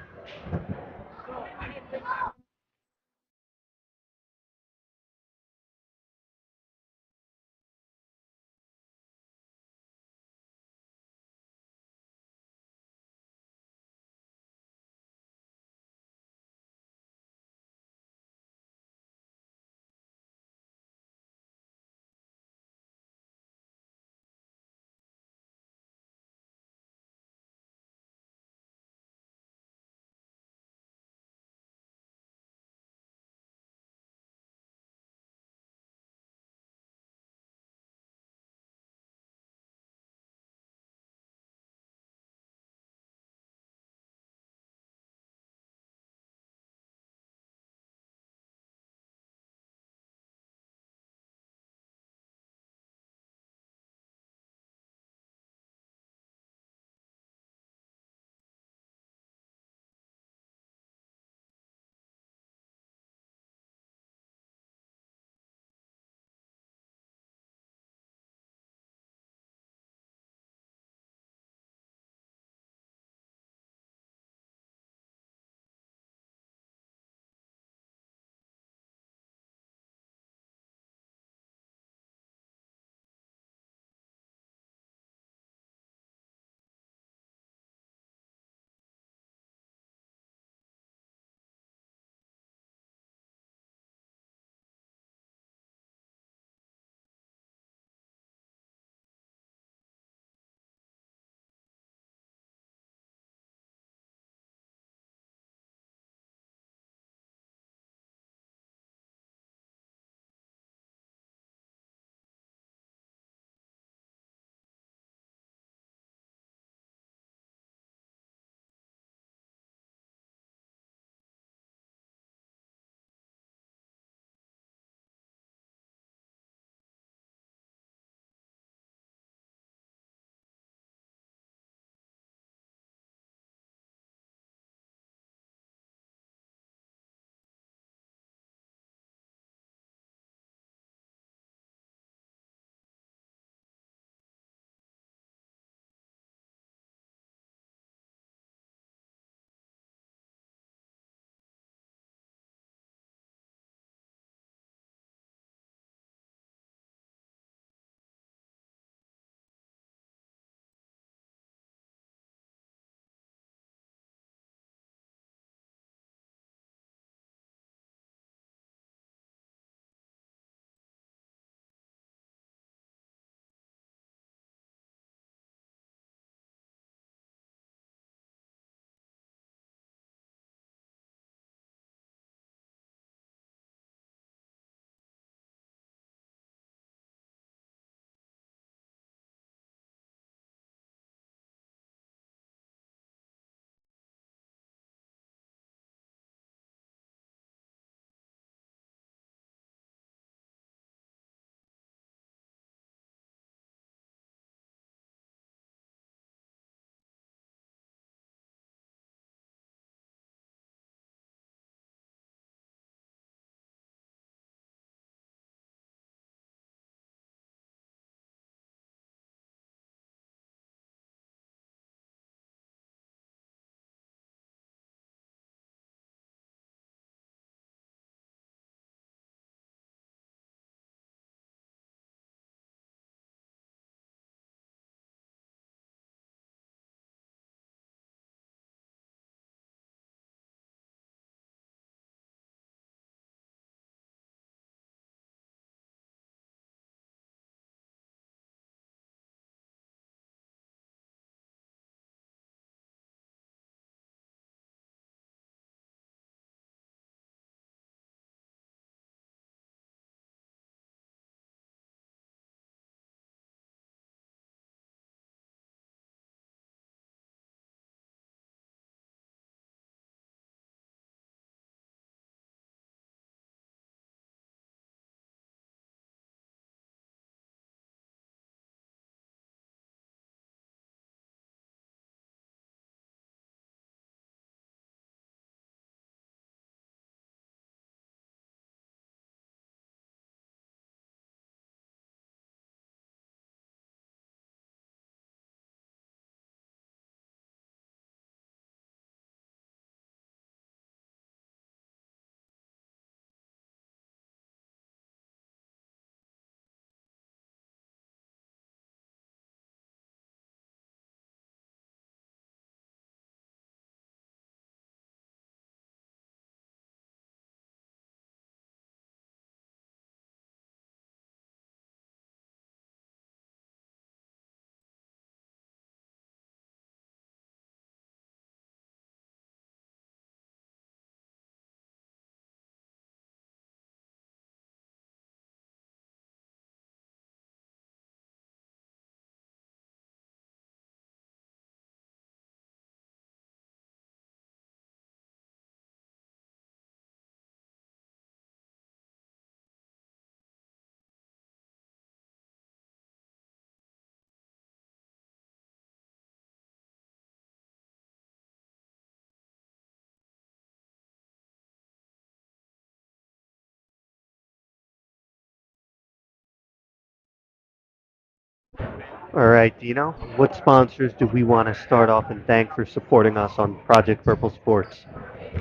All right, Dino, what sponsors do we want to start off and thank for supporting us on Project Purple Sports?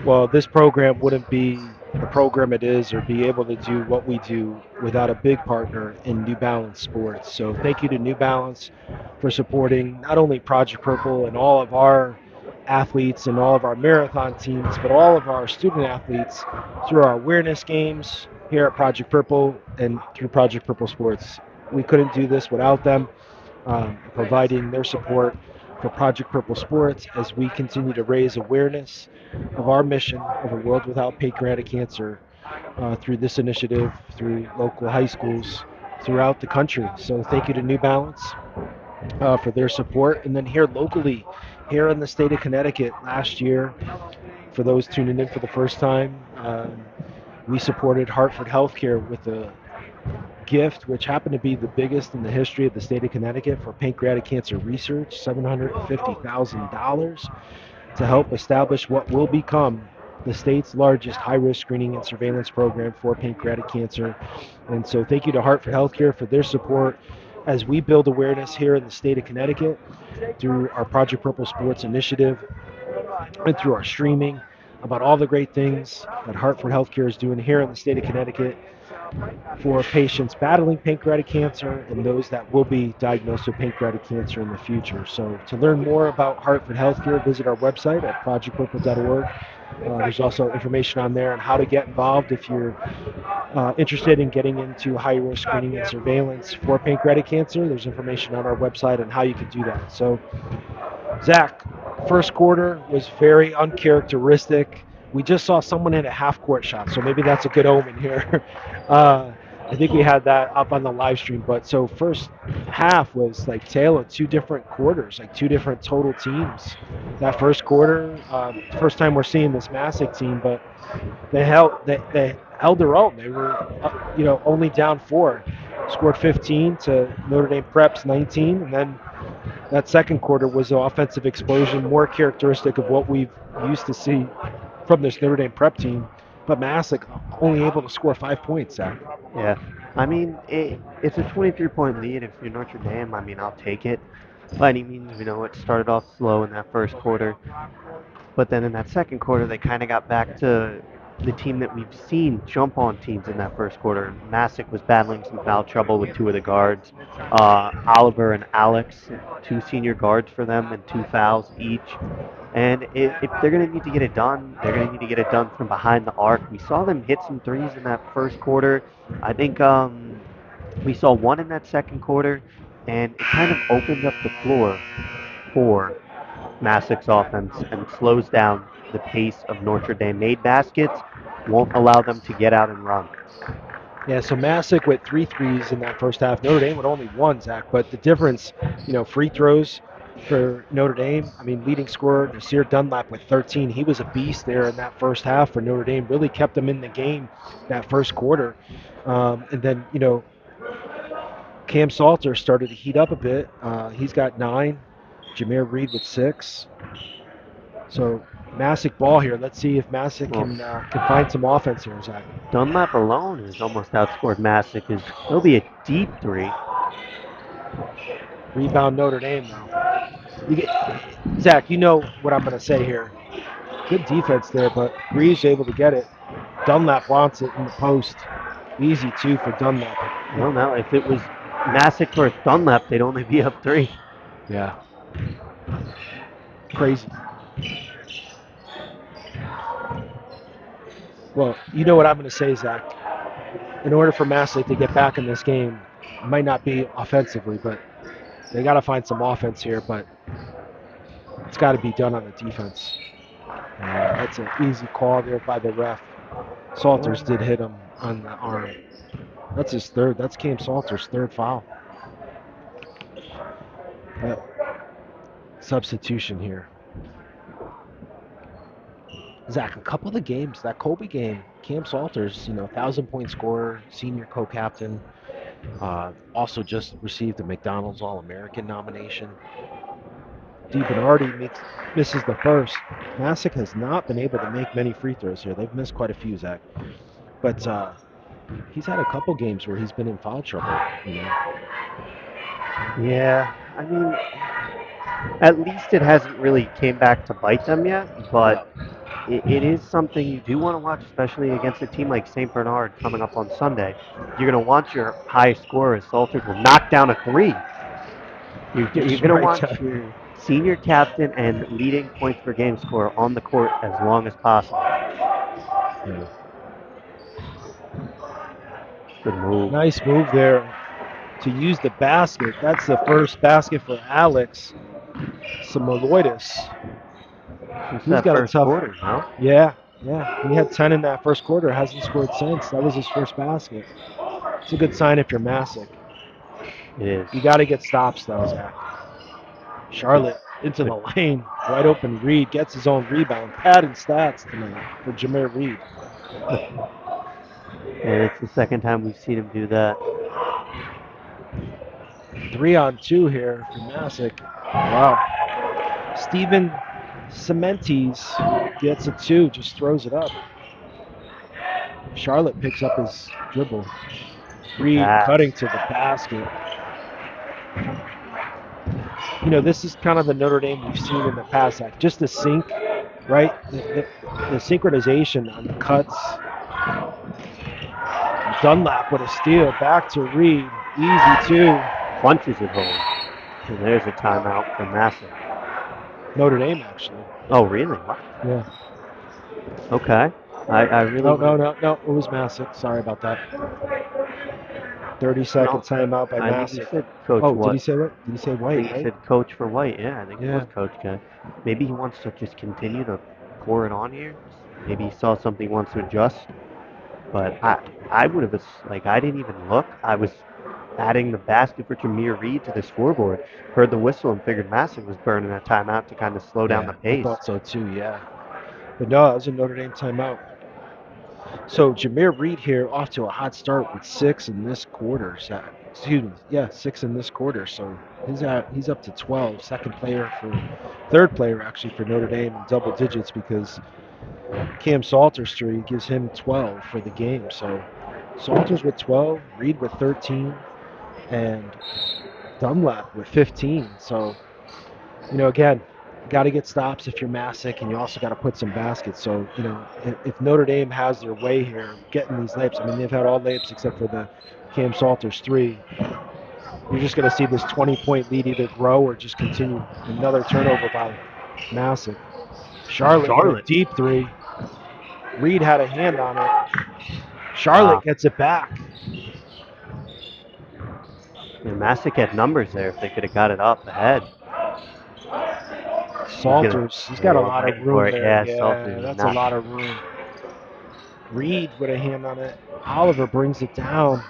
Well, this program wouldn't be the program it is or be able to do what we do without a big partner in New Balance Sports. So thank you to New Balance for supporting not only Project Purple and all of our athletes and all of our marathon teams, but all of our student athletes through our awareness games here at Project Purple and through Project Purple Sports. We couldn't do this without them, providing their support for Project Purple Sports as we continue to raise awareness of our mission of a world without pancreatic cancer through this initiative, through local high schools throughout the country. So thank you to New Balance for their support. And then here locally, here in the state of Connecticut last year, for those tuning in for the first time, we supported Hartford Healthcare with a gift, which happened to be the biggest in the history of the state of Connecticut for pancreatic cancer research, $750,000 to help establish what will become the state's largest high-risk screening and surveillance program for pancreatic cancer. And so thank you to Hartford Healthcare for their support as we build awareness here in the state of Connecticut through our Project Purple Sports initiative and through our streaming about all the great things that Hartford Healthcare is doing here in the state of Connecticut for patients battling pancreatic cancer and those that will be diagnosed with pancreatic cancer in the future. So to learn more about Hartford Healthcare, visit our website at projectpurple.org. There's also information on there on how to get involved if you're interested in getting into high-risk screening and surveillance for pancreatic cancer. There's information on our website on how you can do that. So, Zach, first quarter was very uncharacteristic. We just saw someone hit a half-court shot, so maybe that's a good omen here. I think we had that up on the live stream, but so first half was like tale of two different quarters, like two different total teams. That first quarter, first time we're seeing this Masuk team, but they held their own. They were, only down 4, scored 15 to Notre Dame Prep's 19, and then that second quarter was an offensive explosion, more characteristic of what we've used to see from this Notre Dame Prep team. But Masuk only able to score 5 points, Zach. Yeah, I mean, it's a 23-point lead. If you're Notre Dame, I mean, I'll take it. By any means, it started off slow in that first quarter. But then in that second quarter, they kind of got back to the team that we've seen jump on teams in that first quarter. Masuk was battling some foul trouble with two of the guards, Oliver and Alex, two senior guards for them, and 2 fouls each. And if they're going to need to get it done, they're going to need to get it done from behind the arc. We saw them hit some threes in that first quarter. I think we saw one in that second quarter, and it kind of opened up the floor for Masuk's offense and slows down the pace of Notre Dame. Made baskets, won't allow them to get out and run. Yeah, so Masuk with 3 threes in that first half. Notre Dame with only 1, Zach. But the difference, free throws for Notre Dame. I mean, leading scorer, Nasir Dunlap with 13. He was a beast there in that first half for Notre Dame. Really kept them in the game that first quarter. And then, Cam Salter started to heat up a bit. He's got 9. Jameer Reed with 6. So Masuk ball here. Let's see if Masuk can find some offense here, Zach. Dunlap alone has almost outscored Masuk. It'll be a deep 3. Rebound Notre Dame now. Zach, you know what I'm going to say here. Good defense there, but Breeze able to get it. Dunlap wants it in the post. Easy 2 for Dunlap. Well, now if it was Masuk versus Dunlap, they'd only be up 3. Yeah. Crazy. Well, you know what I'm going to say, Zach. In order for Masuk to get back in this game, it might not be offensively, but they got to find some offense here, but it's got to be done on the defense. That's an easy call there by the ref. Salters did hit him on the arm. That's his third. That's Cam Salter's third foul. Substitution here. Zach, a couple of the games, that Kobe game, Cam Salters, 1,000-point scorer, senior co-captain, also just received a McDonald's All-American nomination. DiBernardi misses the first. Masuk has not been able to make many free throws here. They've missed quite a few, Zach. But he's had a couple games where he's been in foul trouble, Yeah, I mean, at least it hasn't really came back to bite them yet, but it is something you do want to watch, especially against a team like St. Bernard coming up on Sunday. You're going to want your highest scorer, Salters, will knock down a three. You're going to Right. want your senior captain and leading points per game scorer on the court as long as possible. Yeah. Good move. Nice move there to use the basket. That's the first basket for Alex Samoloidis. Since He's that got a first tough. quarter, no? Yeah. He had 10 in that first quarter. Hasn't scored since. That was his first basket. It's a good sign if you're Masuk. It is. You got to get stops though, Zach. Charlotte into the lane. Wide open Reed gets his own rebound. Padding stats tonight for Jameer Reed. And it's the second time we've seen him do that. 3-on-2 here for Masuk. Wow. Steven Cementes gets a 2, just throws it up. Charlotte picks up his dribble. Reed cutting to the basket. You know, this is kind of the Notre Dame we've seen in the past. Like just the sync, right? The synchronization on the cuts. Dunlap with a steal. Back to Reed. Easy 2. Punches it home. And there's a timeout for Masuk. Notre Dame, actually. Oh, really? What? Yeah. Okay. I really... No. It was Masuk. Sorry about that. 30-second timeout by I think he Masuk. said Coach White. Did he say what? Did he say I White, think he right? said Coach for White. Yeah, I think it was Coach Guy. Maybe he wants to just continue to pour it on here. Maybe he saw something he wants to adjust. But I would have, like, I didn't even look. I was adding the basket for Jameer Reed to the scoreboard. Heard the whistle and figured Masuk was burning that timeout to kind of slow down the pace. I thought so too, yeah. But no, that was a Notre Dame timeout. So Jameer Reed here off to a hot start with 6 in this quarter. 6 in this quarter. So he's up to 12. Third player actually for Notre Dame in double digits because Cam Salters' 3 gives him 12 for the game. So Salters with 12, Reed with 13, and Dunlap with 15. So, you know, again, got to get stops if you're Masuk, and you also got to put some baskets. So, you know, if Notre Dame has their way here, getting these layups, I mean, they've had all layups except for the Cam Salters 3. You're just going to see this 20-point lead either grow or just continue. Another turnover by Masuk. Charlotte with a deep 3. Reed had a hand on it. Charlotte gets it back. And Masuk had numbers there if they could have got it up ahead. Salters, he's got a lot of room there. Yeah, Salters, that's a lot of room. Reed with a hand on it. Oliver brings it down.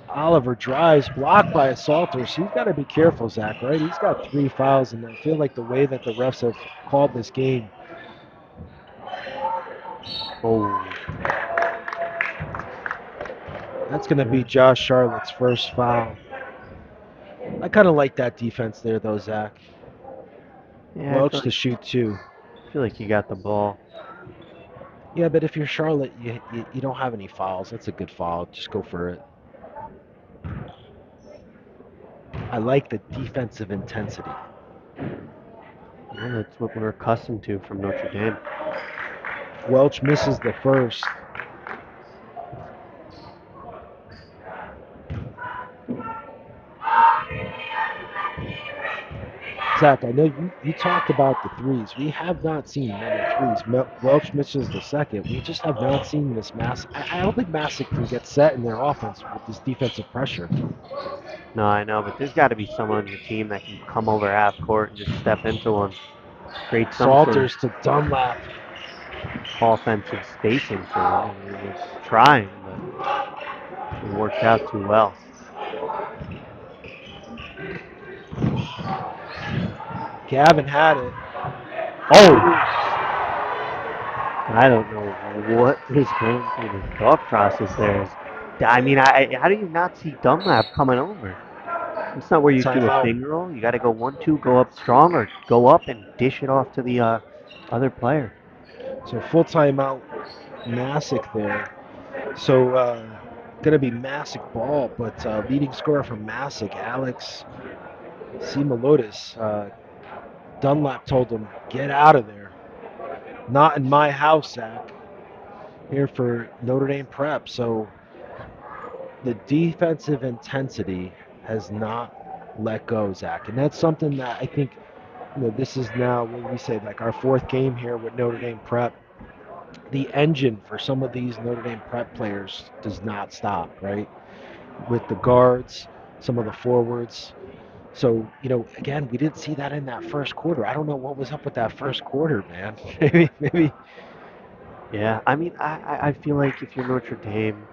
Oliver drives, blocked by a Salters. He's got to be careful, Zach, right? He's got 3 fouls, and I feel like the way that the refs have called this game. Oh. That's going to be Josh Charlotte's first foul. I kind of like that defense there, though, Zach. Yeah, Welch to shoot 2. I feel like you got the ball. Yeah, but if you're Charlotte, you don't have any fouls. That's a good foul. Just go for it. I like the defensive intensity. Well, that's what we're accustomed to from Notre Dame. Welch misses the first. Zach, I know you talked about the threes. We have not seen many threes. Welch misses the second. We just have not seen this I don't think Masuk can get set in their offense with this defensive pressure. No, I know, but there's got to be someone on your team that can come over half court and just step into them. Create some Salters to Dunlap. Offensive spacing for them. It was trying, but it worked out too well. Gavin had it. Oh! I don't know what is going through the thought process there. I mean, how do you not see Dunlap coming over? It's not where you do a finger roll. You got to go 1-2, go up strong, or go up and dish it off to the other player. So full timeout, Masuk there. So going to be Masuk ball, but leading scorer from Masuk, Alex Simalotis. Dunlap told him, get out of there. Not in my house, Zach. Here for Notre Dame Prep. So the defensive intensity has not let go, Zach. And that's something that I think, this is now when we say like our fourth game here with Notre Dame Prep. The engine for some of these Notre Dame Prep players does not stop, right? With the guards, some of the forwards. So, again, we didn't see that in that first quarter. I don't know what was up with that first quarter, man. maybe. Yeah, I mean, I feel like if you're Notre Dame,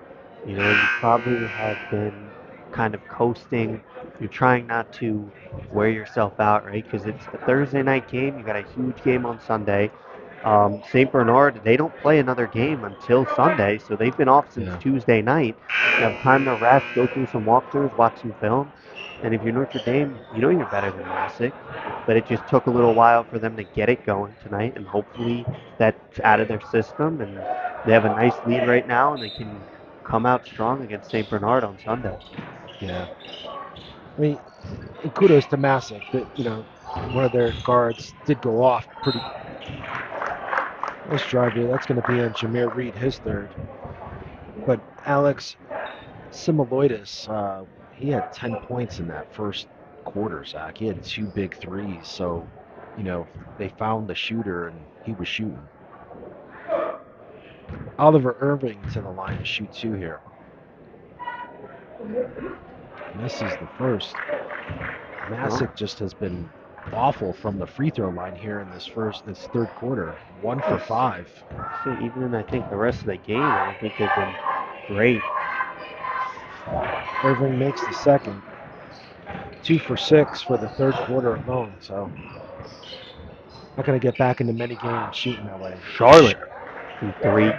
you probably have been kind of coasting. You're trying not to wear yourself out, right? Because it's a Thursday night game. You got a huge game on Sunday. St. Bernard, they don't play another game until Sunday, so they've been off since Yeah. Tuesday night. You have time to rest, go through some walkthroughs, watch some film. And if you're Notre Dame, you're better than Massac, but it just took a little while for them to get it going tonight, and hopefully that's out of their system, and they have a nice lead right now, and they can come out strong against St. Bernard on Sunday. Yeah. I mean, and kudos to Masuk that, one of their guards did go off pretty. Nice drive here. That's going to be on Jameer Reed, his third. But Alex Simaloidis, he had 10 points in that first quarter, Zach. He had 2 big threes. So, they found the shooter and he was shooting. Oliver Irving to the line to shoot 2 here. Misses the first. Masuk just has been awful from the free throw line here in this third quarter. 1 for 5. So even in, I think, the rest of the game, I don't think they've been great. Irving makes the second. 2 for 6 for the third quarter alone. So not going to get back into many games shooting that way. Charlotte from 3.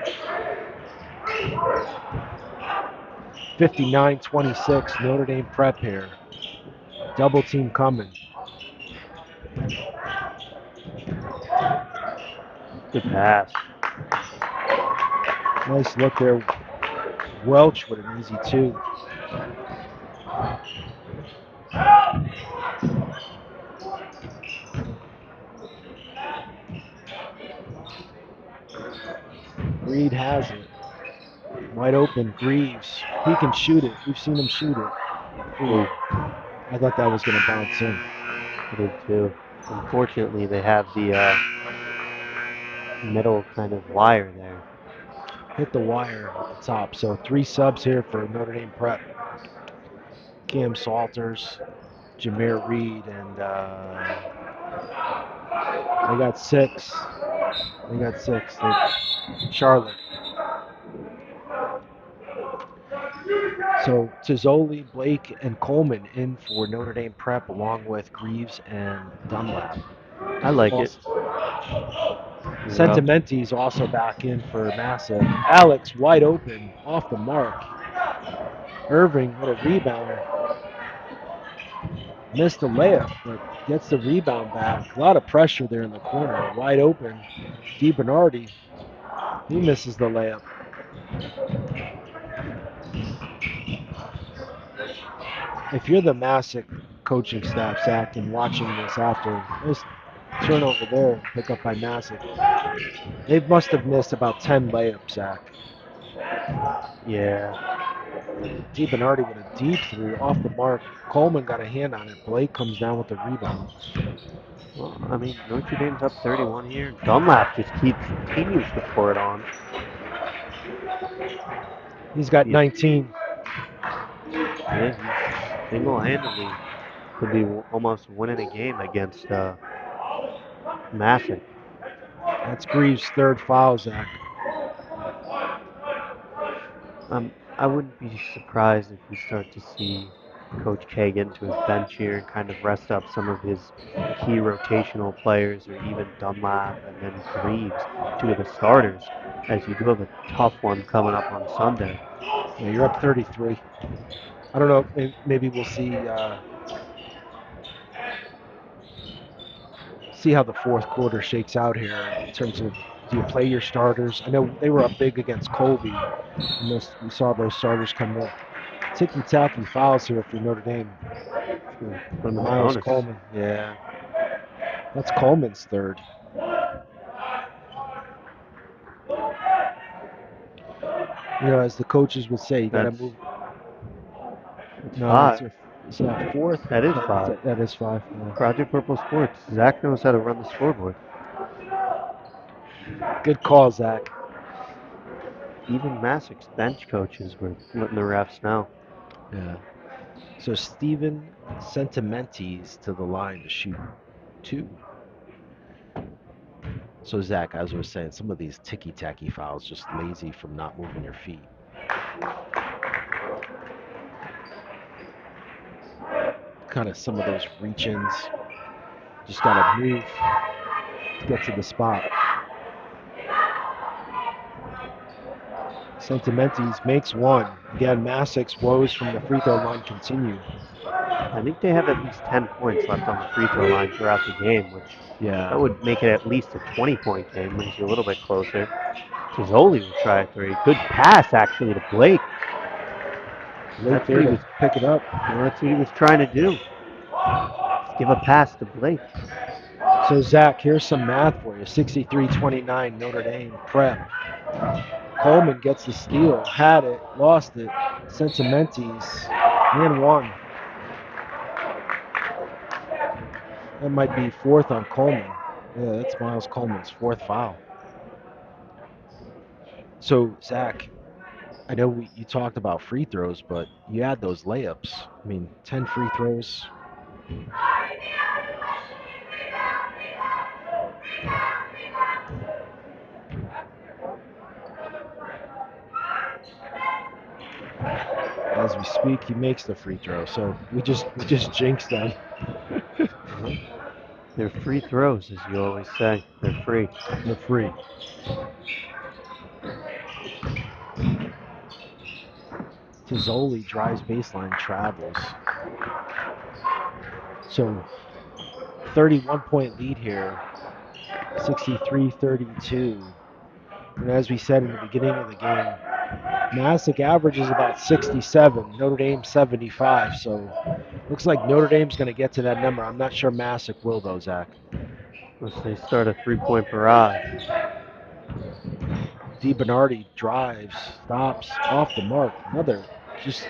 59-26, Notre Dame Prep here. Double team coming. Good pass. Nice look there. Welch with an easy 2. Reed has it. Wide open, Greaves. He can shoot it. We've seen him shoot it. Ooh. I thought that was going to bounce in. I did too. Unfortunately, they have the middle kind of wire there. Hit the wire at the top. So 3 subs here for Notre Dame Prep. Cam Salters, Jameer Reed, and they got 6. Charlotte. So Tizzoli, Blake, and Coleman in for Notre Dame Prep, along with Greaves and Dunlap. I like it. Sentimenti's also back in for Masuk. Alex wide open, off the mark. Irving with a rebounder. Missed the layup, but gets the rebound back. A lot of pressure there in the corner. Wide open. DiBernardi, he misses the layup. If you're the Masuk coaching staff, Zach, and watching this after, this turnover there, pick up by Masuk, they must have missed about 10 layups, Zach. Yeah. DiBernardi with a deep 3 off the mark. Coleman got a hand on it. Blake comes down with the rebound. Well, I mean, Notre Dame's up 31 here. Dunlap just continues to pour it on. He's got 19. Yeah, he single-handedly could be almost winning a game against Massac. That's Greaves' third foul, Zach. I wouldn't be surprised if we start to see Coach K get into his bench here and kind of rest up some of his key rotational players, or even Dunlap and then Greaves, 2 of the starters, as you do have a tough one coming up on Sunday. Yeah, you're up 33. I don't know, maybe we'll see how the fourth quarter shakes out here in terms of Do you play your starters? I know they were up big against Colby, and we saw those starters come in. Ticky-tacky fouls here for Notre Dame. From the Miles bonus. Coleman. Yeah. That's Coleman's third. You know, as the coaches would say, you got to That's move. it's No, five. is that fourth? That is No, five. That is five. Yeah. Project Purple Sports. Zach knows how to run the scoreboard. Good call, Zach. Even Masuk's bench coaches were letting the refs know. Yeah. So Steven Sentimentes to the line to shoot 2. So Zach, as I was saying, some of these ticky-tacky fouls, just lazy from not moving your feet. Kind of some of those reach-ins. Just got to move to get to the spot. Sentimentes makes 1. Again, Masuk's woes from the free throw line continue. I think they have at least 10 points left on the free throw line throughout the game, which that would make it at least a 20-point game, brings you a little bit closer. Tizzoli will try a 3. Good pass, actually, to Blake. Late there to pick it up. That's what he was trying to do. Just give a pass to Blake. So, Zach, here's some math for you. 63-29 Notre Dame prep. Coleman gets the steal, had it, lost it. Sentimentes, and 1. That might be 4th on Coleman. Yeah, that's Miles Coleman's 4th foul. So, Zach, I know you talked about free throws, but you had those layups. I mean, 10 free throws. As we speak, he makes the free throw. So we just jinxed them. They're free throws, as you always say. They're free. They're free. Tizzoli drives baseline, travels. So 31-point lead here, 63-32. And as we said in the beginning of the game, Masuk averages about 67, Notre Dame 75. So looks like Notre Dame's going to get to that number. I'm not sure Masuk will, though, Zach. Unless they start a 3-point barrage. DiBernardi drives, stops, off the mark. Another just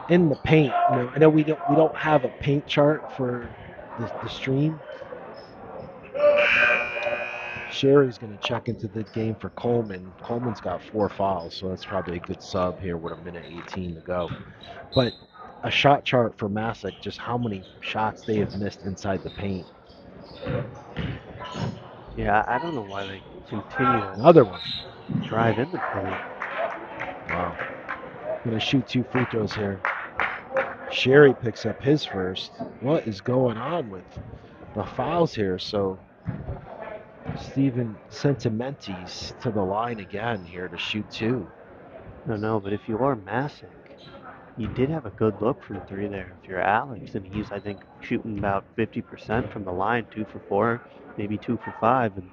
in the paint. You know, I know we don't have a paint chart for the stream. Sherry's going to check into the game for Coleman. Coleman's got 4 fouls, so that's probably a good sub here with 1:18 to go. But a shot chart for Masuk, just how many shots they have missed inside the paint. Yeah, I don't know why they continue to Another one. drive in the paint. Wow. Going to shoot 2 free throws here. Sherry picks up his first. What is going on with the fouls here? So Steven Sentimentes to the line again here to shoot 2. I don't know, but if you are Masuk, you did have a good look from 3 there. If you're Alex, and he's, I think, shooting about 50% from the line, 2 for 4, maybe 2 for 5. And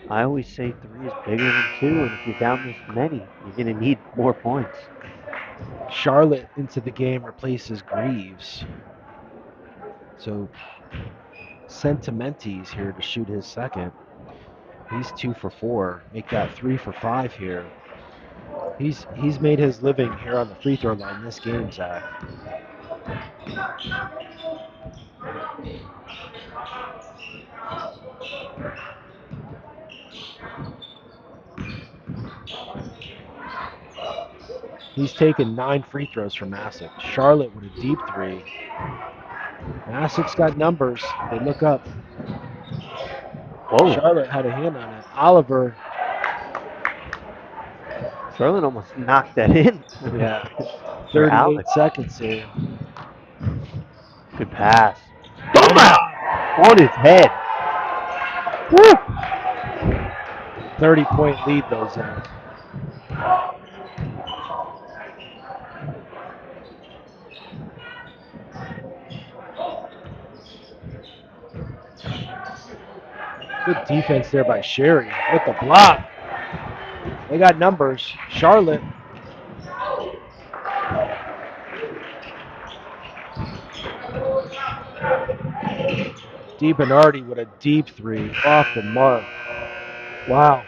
I always say 3 is bigger than 2, and if you're down this many, you're going to need more points. Charlotte into the game replaces Greaves. So Sentimentes here to shoot his second. He's 2 for 4. Make that 3 for 5 here. He's made his living here on the free throw line this game, Zach. He's taken 9 free throws from Masuk. Charlotte with a deep 3. Masuk's got numbers. They look up. Whoa. Charlotte had a hand on it. Oliver. Charlotte almost knocked that in. Yeah. For 38 Alex. seconds here. Good pass. Boom out! On his head. Woo! 30-point lead, though, Zach. Good defense there by Sherry with the block. They got numbers. Charlotte. DiBernardi with a deep three off the mark. Wow.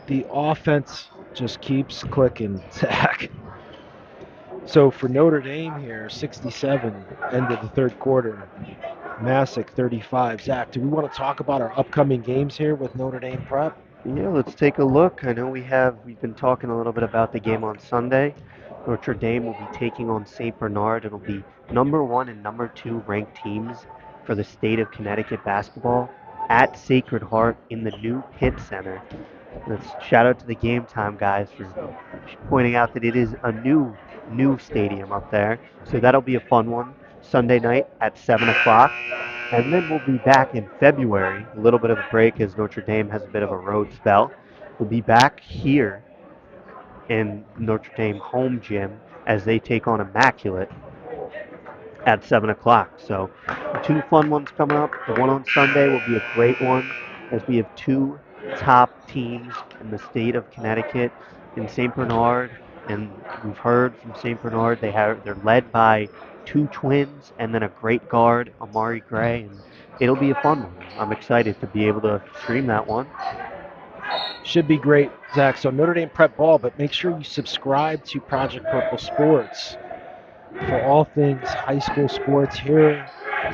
The offense just keeps clicking, Zach. So for Notre Dame here, 67, end of the third quarter. Masuk, 35. Zach, do we want to talk about our upcoming games here with Notre Dame Prep? Yeah, let's take a look. I know we've been talking a little bit about the game on Sunday. Notre Dame will be taking on St. Bernard. It'll be number 1 and number 2 ranked teams for the state of Connecticut basketball at Sacred Heart in the new Pitt Center. Let's shout out to the Game Time guys for pointing out that it is a new stadium up there. So that'll be a fun one. Sunday night at 7 o'clock. And then we'll be back in February. A little bit of a break as Notre Dame has a bit of a road spell. We'll be back here in Notre Dame home gym as they take on Immaculate at 7 o'clock. So 2 fun ones coming up. The one on Sunday will be a great one as we have 2 top teams in the state of Connecticut in St. Bernard. And we've heard from St. Bernard they're led by 2 twins and then a great guard, Amari Gray. And it'll be a fun one. I'm excited to be able to stream that one. Should be great, Zach. So Notre Dame Prep Ball, but make sure you subscribe to Project Purple Sports for all things high school sports here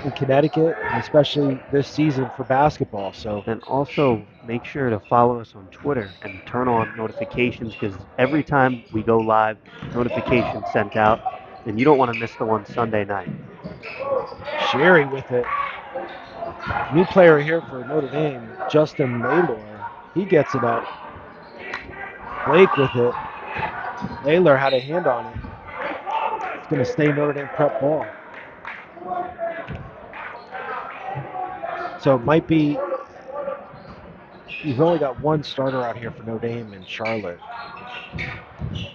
in Connecticut, and especially this season for basketball. So, and also make sure to follow us on Twitter and turn on notifications because every time we go live, notifications sent out, and you don't want to miss the one Sunday night. Sherry with it. New player here for Notre Dame, Justin Laylor. He gets it up. Blake with it. Laylor had a hand on it. It's going to stay Notre Dame Prep ball. So it might be, you've only got one starter out here for Notre Dame in Charlotte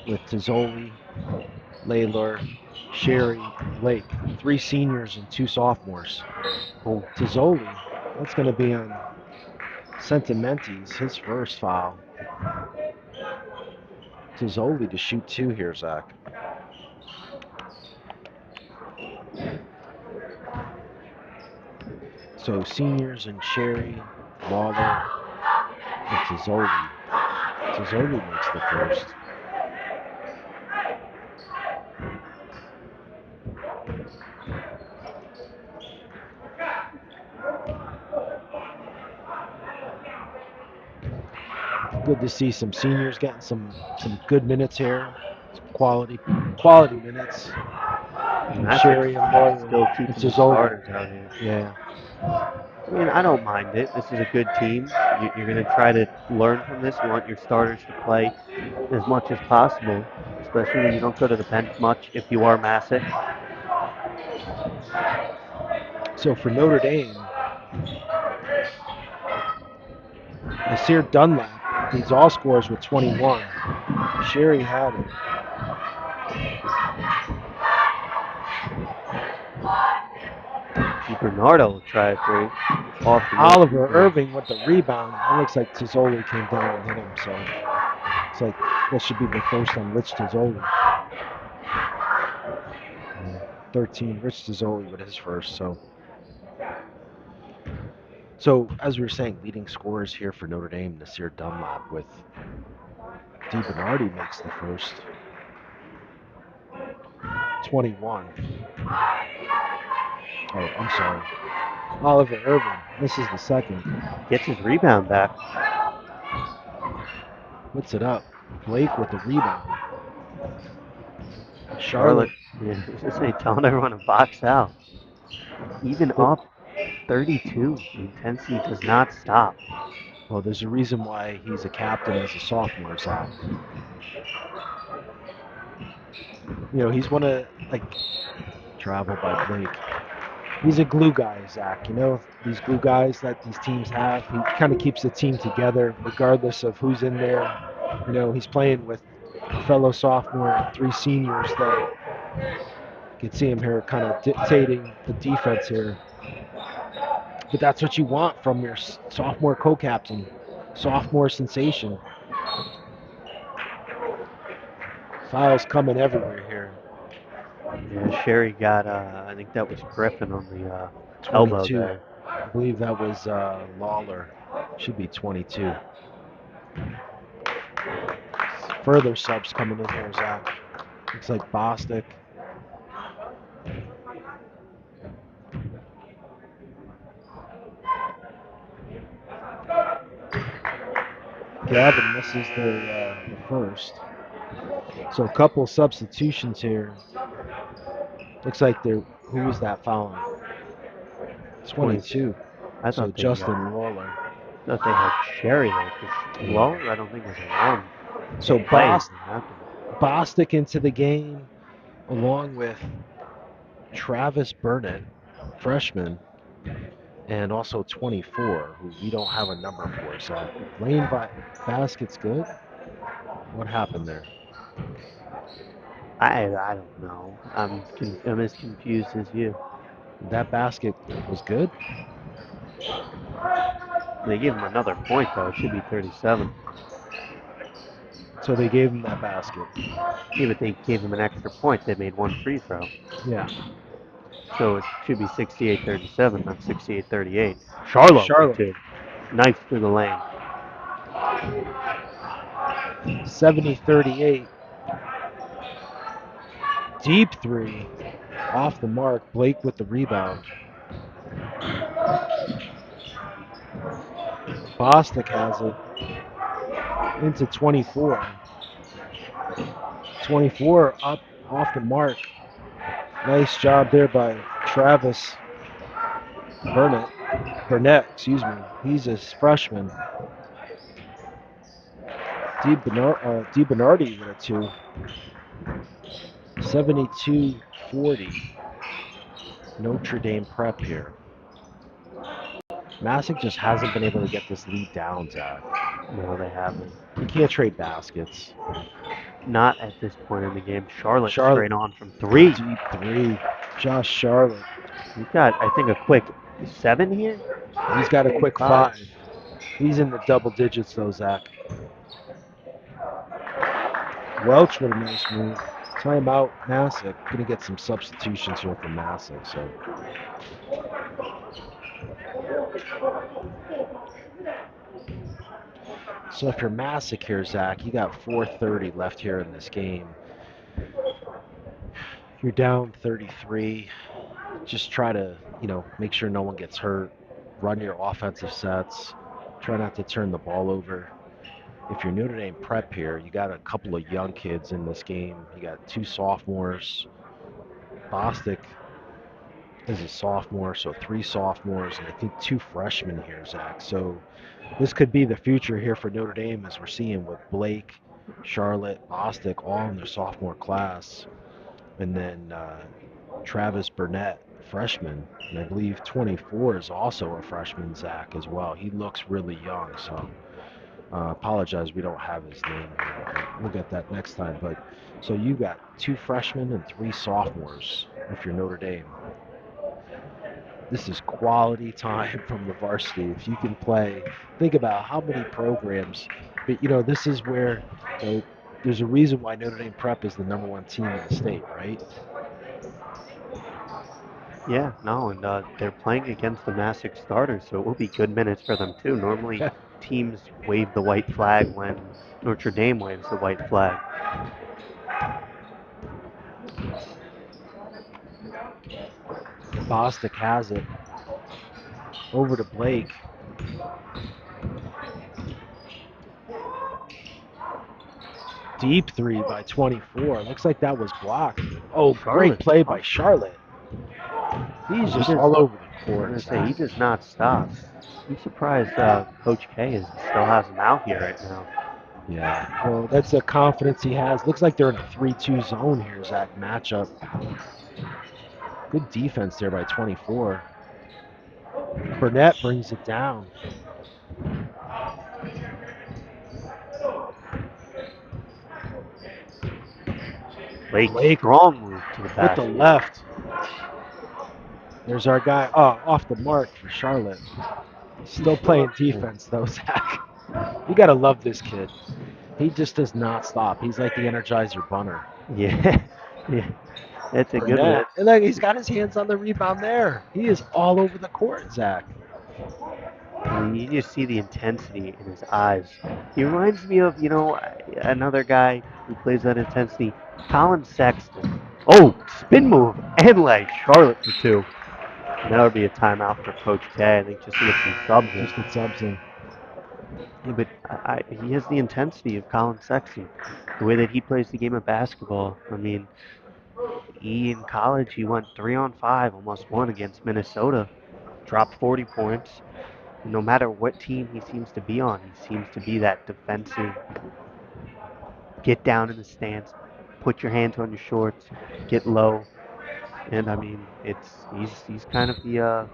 with Tizzoli, Laylor, Sherry, Blake. 3 seniors and 2 sophomores. Oh, Tizzoli, that's going to be on Sentimenti's, his first foul. Tizzoli to shoot 2 here, Zach. So seniors and Sherry, Lawler, and Tizzoli. Tizzoli makes the first. Good to see some seniors getting some good minutes here. Some quality minutes. And Sherry and Lawler still keeping the starters out here. Yeah. I mean, I don't mind it. This is a good team. You're going to try to learn from this. You want your starters to play as much as possible, especially when you don't go to the bench much if you are Masuk. So for Notre Dame, Nasir Dunlap leads all scorers with 21. Sherry had it. Bernardo will try a 3. Oliver Irving with the rebound. It looks like Tizzoli came down and hit him, so it's like that should be the first on Rich Tizzoli. 13, Rich Tizzoli with his first. So as we were saying, leading scorers here for Notre Dame, Nasir Dunlap with DiBernardi makes the first. 21. Oh, I'm sorry. Oliver Irvin. This is the second. Gets his rebound back. Puts it up. Blake with the rebound. Charlotte. Yeah, just telling everyone to box out. Even up 32. The intensity does not stop. Well, there's a reason why he's a captain as a sophomore, Zach. You know, he's one of, like, travel by Blake. He's a glue guy, Zach. You know, these glue guys that these teams have. He kind of keeps the team together regardless of who's in there. You know, he's playing with a fellow sophomore, 3 seniors that you can see him here kind of dictating the defense here. But that's what you want from your sophomore co-captain, sophomore sensation. Fouls coming everywhere here. Yeah, Sherry got, I think that was Griffin on the elbow 22. there. I believe that was Lawler. Should be 22. Further subs coming in here, Zach. Looks like Bostic. Gavin misses the first. So a couple substitutions here. Looks like they're, who was that fouling? 22. I So thought they, Justin Lawler. thought they had Sherry there because Lawler, I don't think was around. So Plays. Bostic into the game along with Travis Burnett, freshman, and also 24, who we don't have a number for. So Lane Basket's good. What happened there? I don't know. I'm as confused as you. That basket was good. They gave him another point though. It should be 37. So they gave him that basket. Yeah, but they gave him an extra point. They made one free throw. Yeah. So it should be 68-37, not 68-38. Charlotte. Charlotte. Too. Knife through the lane. 70-38. Deep three. Off the mark. Blake with the rebound. Bostic has it. Into 24. 24 up off the mark. Nice job there by Travis Burnett, excuse me. He's a freshman. DiBernardi with a 2. 72-40. Notre Dame Prep here. Masuk just hasn't been able to get this lead down, Zach. No, they haven't. You can't trade baskets. Not at this point in the game. Charlotte straight on from 3. Deep 3. Josh Charlotte. He's got, I think, a quick 7 here. He's got a quick 5. He's in the double digits, though, Zach. Welch with a nice move. Timeout, Masuk. Gonna get some substitutions here from Masuk. So if you're Masuk here, Zach, you got 4:30 left here in this game. You're down 33. Just try to, make sure no one gets hurt. Run your offensive sets. Try not to turn the ball over. If you're Notre Dame Prep here, you got a couple of young kids in this game. You got 2 sophomores. Bostic is a sophomore, so 3 sophomores, and I think 2 freshmen here, Zach. So this could be the future here for Notre Dame, as we're seeing with Blake, Charlotte, Bostic, all in their sophomore class. And then Travis Burnett, freshman, and I believe 24 is also a freshman, Zach, as well. He looks really young, so apologize we don't have his name here. We'll get that next time. But so you got 2 freshmen and 3 sophomores if you're Notre Dame. This is quality time from the varsity. If you can play, think about how many programs. But this is where there's a reason why Notre Dame Prep is the #1 team in the state, right? Yeah, no, and they're playing against the Masuk starters, so it will be good minutes for them too. Normally, teams wave the white flag when Notre Dame waves the white flag. Bostic has it. Over to Blake. Deep 3 by 24. Looks like that was blocked. Oh, great play by Charlotte. He's just all over the court. I was gonna say, he does not stop. I'm surprised Coach K still has him out here right now. Yeah, well, that's the confidence he has. Looks like they're in a 3-2 zone here, Zach, matchup. Good defense there by 24. Burnett brings it down. Blake strong move to the basket. With the left. There's our guy. Oh, off the mark for Charlotte. Still playing defense though, Zach. You gotta love this kid. He just does not stop. He's like the Energizer Bunner. Yeah, yeah, that's a good one. And look, he's got his hands on the rebound there. He is all over the court, Zach. You just see the intensity in his eyes. He reminds me of, another guy who plays that intensity, Colin Sexton. Oh, spin move and leg, Charlotte for two. And that would be a timeout for Coach K, I think, just to get some subs in. Just get subs in. Yeah, but he has the intensity of Colin Sexton. The way that he plays the game of basketball. I mean, in college, he went 3-on-5, almost won against Minnesota, dropped 40 points. No matter what team he seems to be on, he seems to be that defensive, get down in the stance, put your hands on your shorts, get low. And I mean, he's kind of the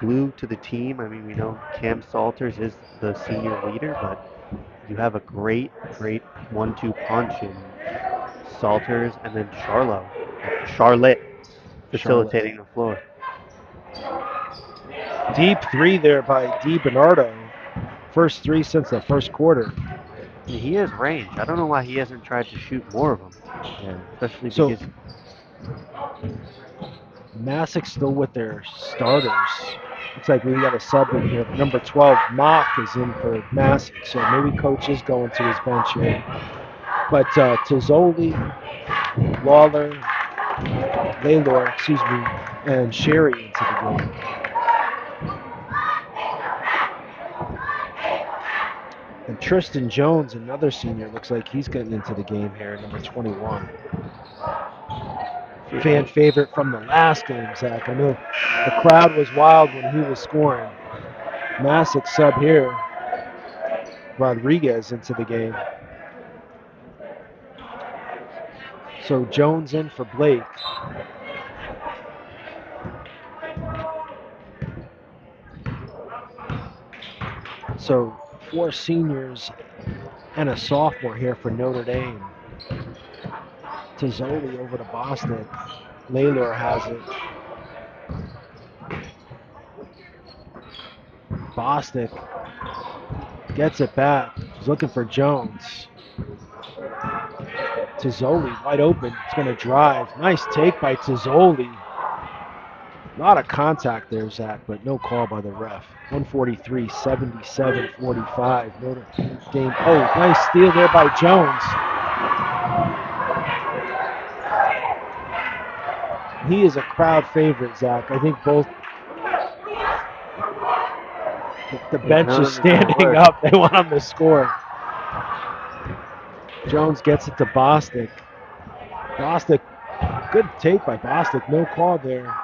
glue to the team. I mean, we know Cam Salters is the senior leader, but you have a great 1-2 punch in Salters and then Charlotte facilitating the floor. Deep three there by Bernardo. First three since the first quarter. He has range. I don't know why he hasn't tried to shoot more of them. Yeah. Especially So- because Masuk still with their starters. Looks like we got a sub in here. Number 12, Mock is in for Masuk. So maybe coach is going to his bench here. But Tizzoli, Waller, Laylor, and Sherry into the game. And Tristan Jones, another senior, looks like he's getting into the game here, number 21. Fan favorite from the last game, Zach. I know the crowd was wild when he was scoring. Masuk sub here. Rodriguez into the game. So Jones in for Blake. So 4 seniors and a sophomore here for Notre Dame. Tizzoli over to Boston. Laylor has it. Bostic gets it back. He's looking for Jones. Tizzoli wide open. He's going to drive. Nice take by Tizzoli. A lot of contact there, Zach, but no call by the ref. 143, 77, 45. Notre Dame. Oh, nice steal there by Jones. He is a crowd favorite, Zach. I think both the bench is standing up. They want him to score. Jones gets it to Bostic. Bostic, good take by Bostic. No call there.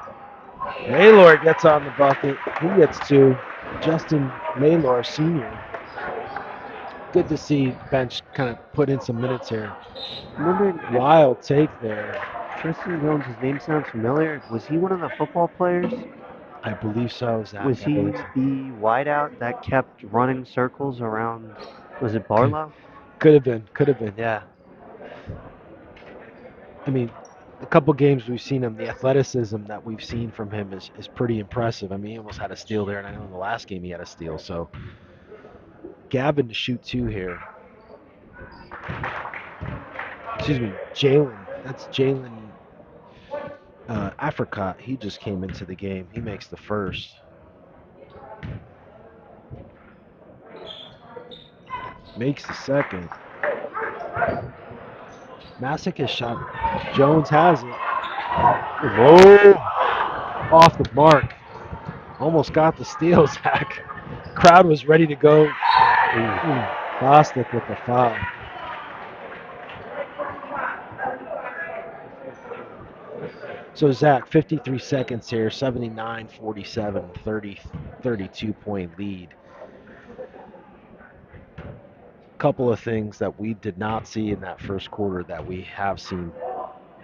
Naylor gets on the bucket. He gets 2. Justin Naylor, senior. Good to see bench kind of put in some minutes here. Wild take there. Tristan Jones, his name sounds familiar. Was he one of the football players? I believe so, Zach. Was he the wideout that kept running circles around, was it Barlow? Could have been. Yeah. I mean, a couple games we've seen him, the athleticism that we've seen from him is pretty impressive. I mean, he almost had a steal there, and I know in the last game he had a steal. So Gavin to shoot 2 here. Excuse me, Jalen. That's Jalen Africot. He just came into the game. He makes the first. Makes the second. Masuk has shot. Jones has it. Whoa! Off the mark. Almost got the steal, Zach. Crowd was ready to go. Bostic with the foul. So, Zach, 53 seconds here, 79-47, 32-point lead. Couple of things that we did not see in that first quarter that we have seen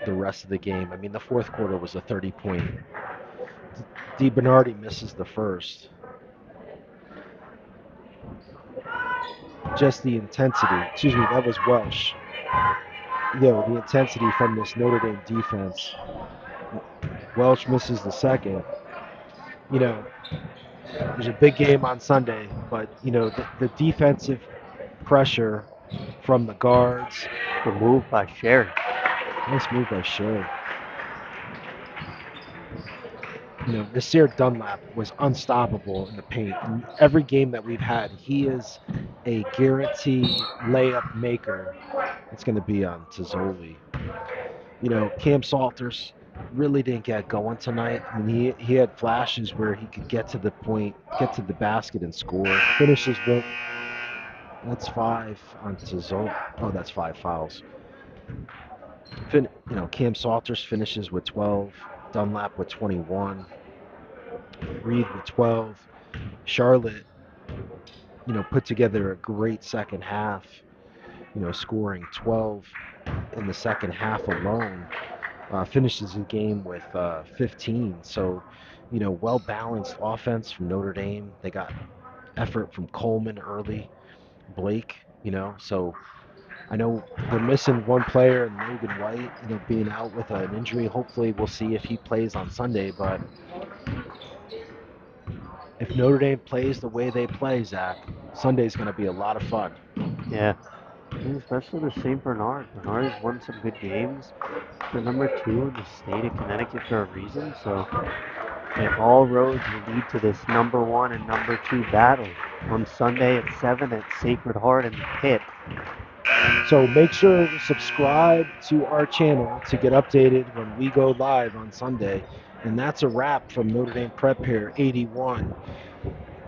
the rest of the game. I mean, the fourth quarter was a 30-point. DiBernardi misses the first. Just the intensity. Excuse me, that was Welsh. The intensity from this Notre Dame defense. Welch misses the second. You know, there's a big game on Sunday, but you know the defensive pressure from the guards. The move by Sherry. Nice move by Sherry. You know, Nasir Dunlap was unstoppable in the paint. In every game that we've had, he is a guarantee layup maker. It's going to be on Tizzoli. You know, Cam Salters really didn't get going tonight. I mean, he had flashes where he could get to the point, get to the basket and score. Finishes with, that's 5 on Tizzoli. Oh, that's 5 fouls. You know, Cam Salters finishes with 12, Dunlap with 21, Reed with 12. Charlotte, you know, put together a great second half, you know, scoring 12 in the second half alone. Finishes the game with 15. So, you know, well-balanced offense from Notre Dame. They got effort from Coleman early, Blake, you know, so I know they're missing one player, and Logan White, you know, being out with an injury. Hopefully we'll see if he plays on Sunday, but if Notre Dame plays the way they play, Zach, Sunday's going to be a lot of fun. Yeah. And especially the St. Bernard. Bernard has won some good games. They're number 2 in the state of Connecticut for a reason. So all roads will lead to this number 1 and number 2 battle on Sunday at 7 at Sacred Heart in the Pit. So make sure to subscribe to our channel to get updated when we go live on Sunday. And that's a wrap from Notre Dame Prep here, 81,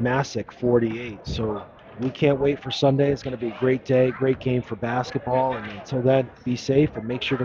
Masuk 48. So we can't wait for Sunday. It's going to be a great day, great game for basketball. And until then, be safe and make sure to